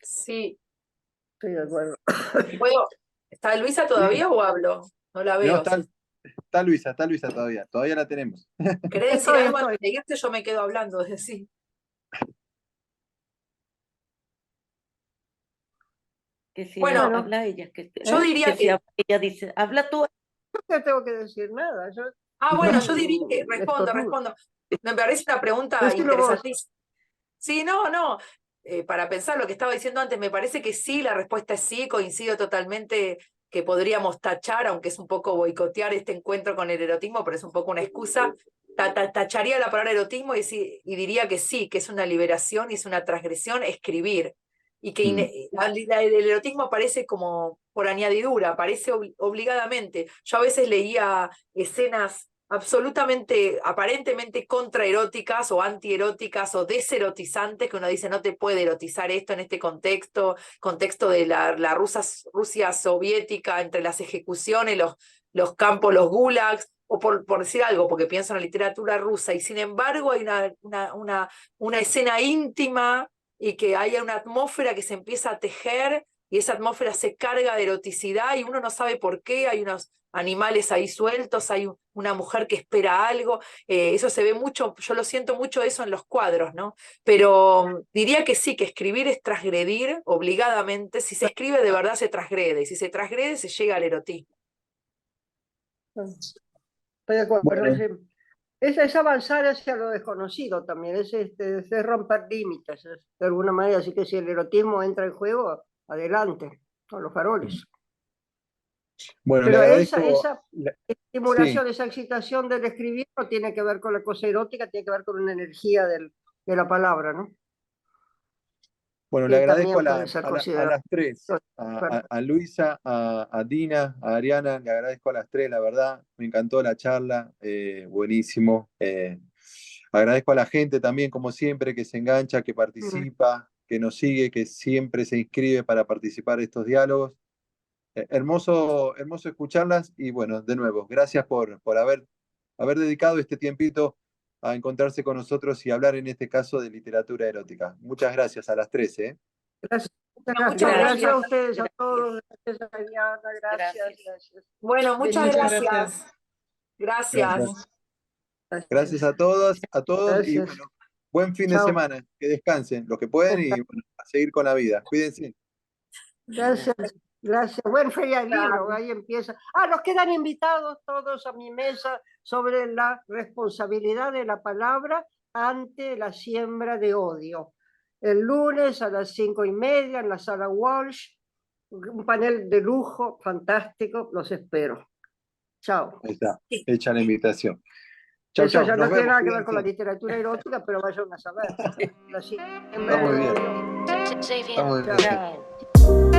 Speaker 1: Sí.
Speaker 3: Estoy de acuerdo.
Speaker 1: ¿Está Luisa todavía o hablo? No la
Speaker 2: No,
Speaker 1: veo.
Speaker 2: está Luisa todavía la tenemos.
Speaker 1: ¿Querés decir
Speaker 3: Estoy.
Speaker 1: algo antes de irte? Yo me quedo hablando, es decir.
Speaker 4: Que si
Speaker 1: Bueno,
Speaker 4: habla ella,
Speaker 1: yo diría
Speaker 4: si ella dice, habla tú.
Speaker 3: No tengo que decir nada.
Speaker 1: bueno, yo diría que
Speaker 3: estornudo.
Speaker 1: respondo. Me parece una pregunta
Speaker 3: Decilo vos.
Speaker 1: interesantísima. Sí, no. Para pensar lo que estaba diciendo antes, me parece que sí, la respuesta es sí, coincido totalmente que podríamos tachar, aunque es un poco boicotear este encuentro con el erotismo, pero es un poco una excusa, tacharía la palabra erotismo y diría que sí, que es una liberación y es una transgresión escribir. Y que el erotismo aparece como por añadidura, aparece obligadamente. Yo a veces leía escenas absolutamente, aparentemente contraeróticas o antieróticas o deserotizantes, que uno dice no te puede erotizar esto en este contexto de la Rusia soviética, entre las ejecuciones, los campos, los gulags, o por decir algo, porque pienso en la literatura rusa, y sin embargo hay una escena íntima y que hay una atmósfera que se empieza a tejer y esa atmósfera se carga de eroticidad y uno no sabe por qué, hay unos animales ahí sueltos, hay una mujer que espera algo, eso se ve mucho, yo lo siento mucho eso en los cuadros, ¿no? Pero diría que sí, que escribir es transgredir obligadamente, si se escribe de verdad se transgrede, y si se transgrede se llega al erotismo.
Speaker 3: Estoy de acuerdo.
Speaker 2: Bueno.
Speaker 3: Sí. Es avanzar hacia lo desconocido también, es romper límites, de alguna manera. Así que si el erotismo entra en juego, adelante, con los faroles.
Speaker 2: Bueno,
Speaker 3: Pero
Speaker 2: le agradezco.
Speaker 3: esa estimulación,
Speaker 2: Sí.
Speaker 3: esa excitación del escribir no tiene que ver con la cosa erótica, tiene que ver con una energía de la palabra, ¿no?
Speaker 2: Bueno, le
Speaker 3: y
Speaker 2: agradezco
Speaker 3: también puede ser
Speaker 2: a
Speaker 3: considerado.
Speaker 2: las tres, a Luisa, a Dina, a Ariana, le agradezco a las tres, la verdad, me encantó la charla, buenísimo. Agradezco a la gente también, como siempre, que se engancha, que participa, que nos sigue, que siempre se inscribe para participar de estos diálogos. Hermoso escucharlas y bueno, de nuevo, gracias por haber dedicado este tiempito a encontrarse con nosotros y hablar en este caso de literatura erótica. Muchas gracias a las tres, ¿eh?
Speaker 3: Gracias,
Speaker 1: Muchas
Speaker 3: gracias a
Speaker 1: gracias.
Speaker 3: ustedes, a todos. Gracias, Ariana, gracias.
Speaker 1: Bueno, muchas
Speaker 6: Muchas
Speaker 1: gracias. Gracias.
Speaker 2: Gracias a todos y
Speaker 3: Gracias.
Speaker 2: bueno, buen fin de
Speaker 3: Chao.
Speaker 2: semana, que descansen los que pueden y bueno, a seguir con la vida. Cuídense.
Speaker 3: Gracias, gracias. Buen Feria del Libro,
Speaker 1: Chao.
Speaker 3: ahí empieza. Nos quedan invitados todos a mi mesa sobre la responsabilidad de la palabra ante la siembra de odio. El lunes a las 5:30 en la sala Walsh, un panel de lujo fantástico, los espero. Chao.
Speaker 2: Ahí está, hecha la invitación. Chau,
Speaker 3: Eso
Speaker 2: chau,
Speaker 3: ya
Speaker 2: nos
Speaker 3: no tiene
Speaker 2: vemos.
Speaker 3: nada que ver con la
Speaker 2: Cuídense.
Speaker 3: literatura erótica, pero vayan a saber. La siembra
Speaker 2: Está muy
Speaker 3: de
Speaker 2: bien.
Speaker 3: odio.
Speaker 2: Está muy bien.
Speaker 3: Chao.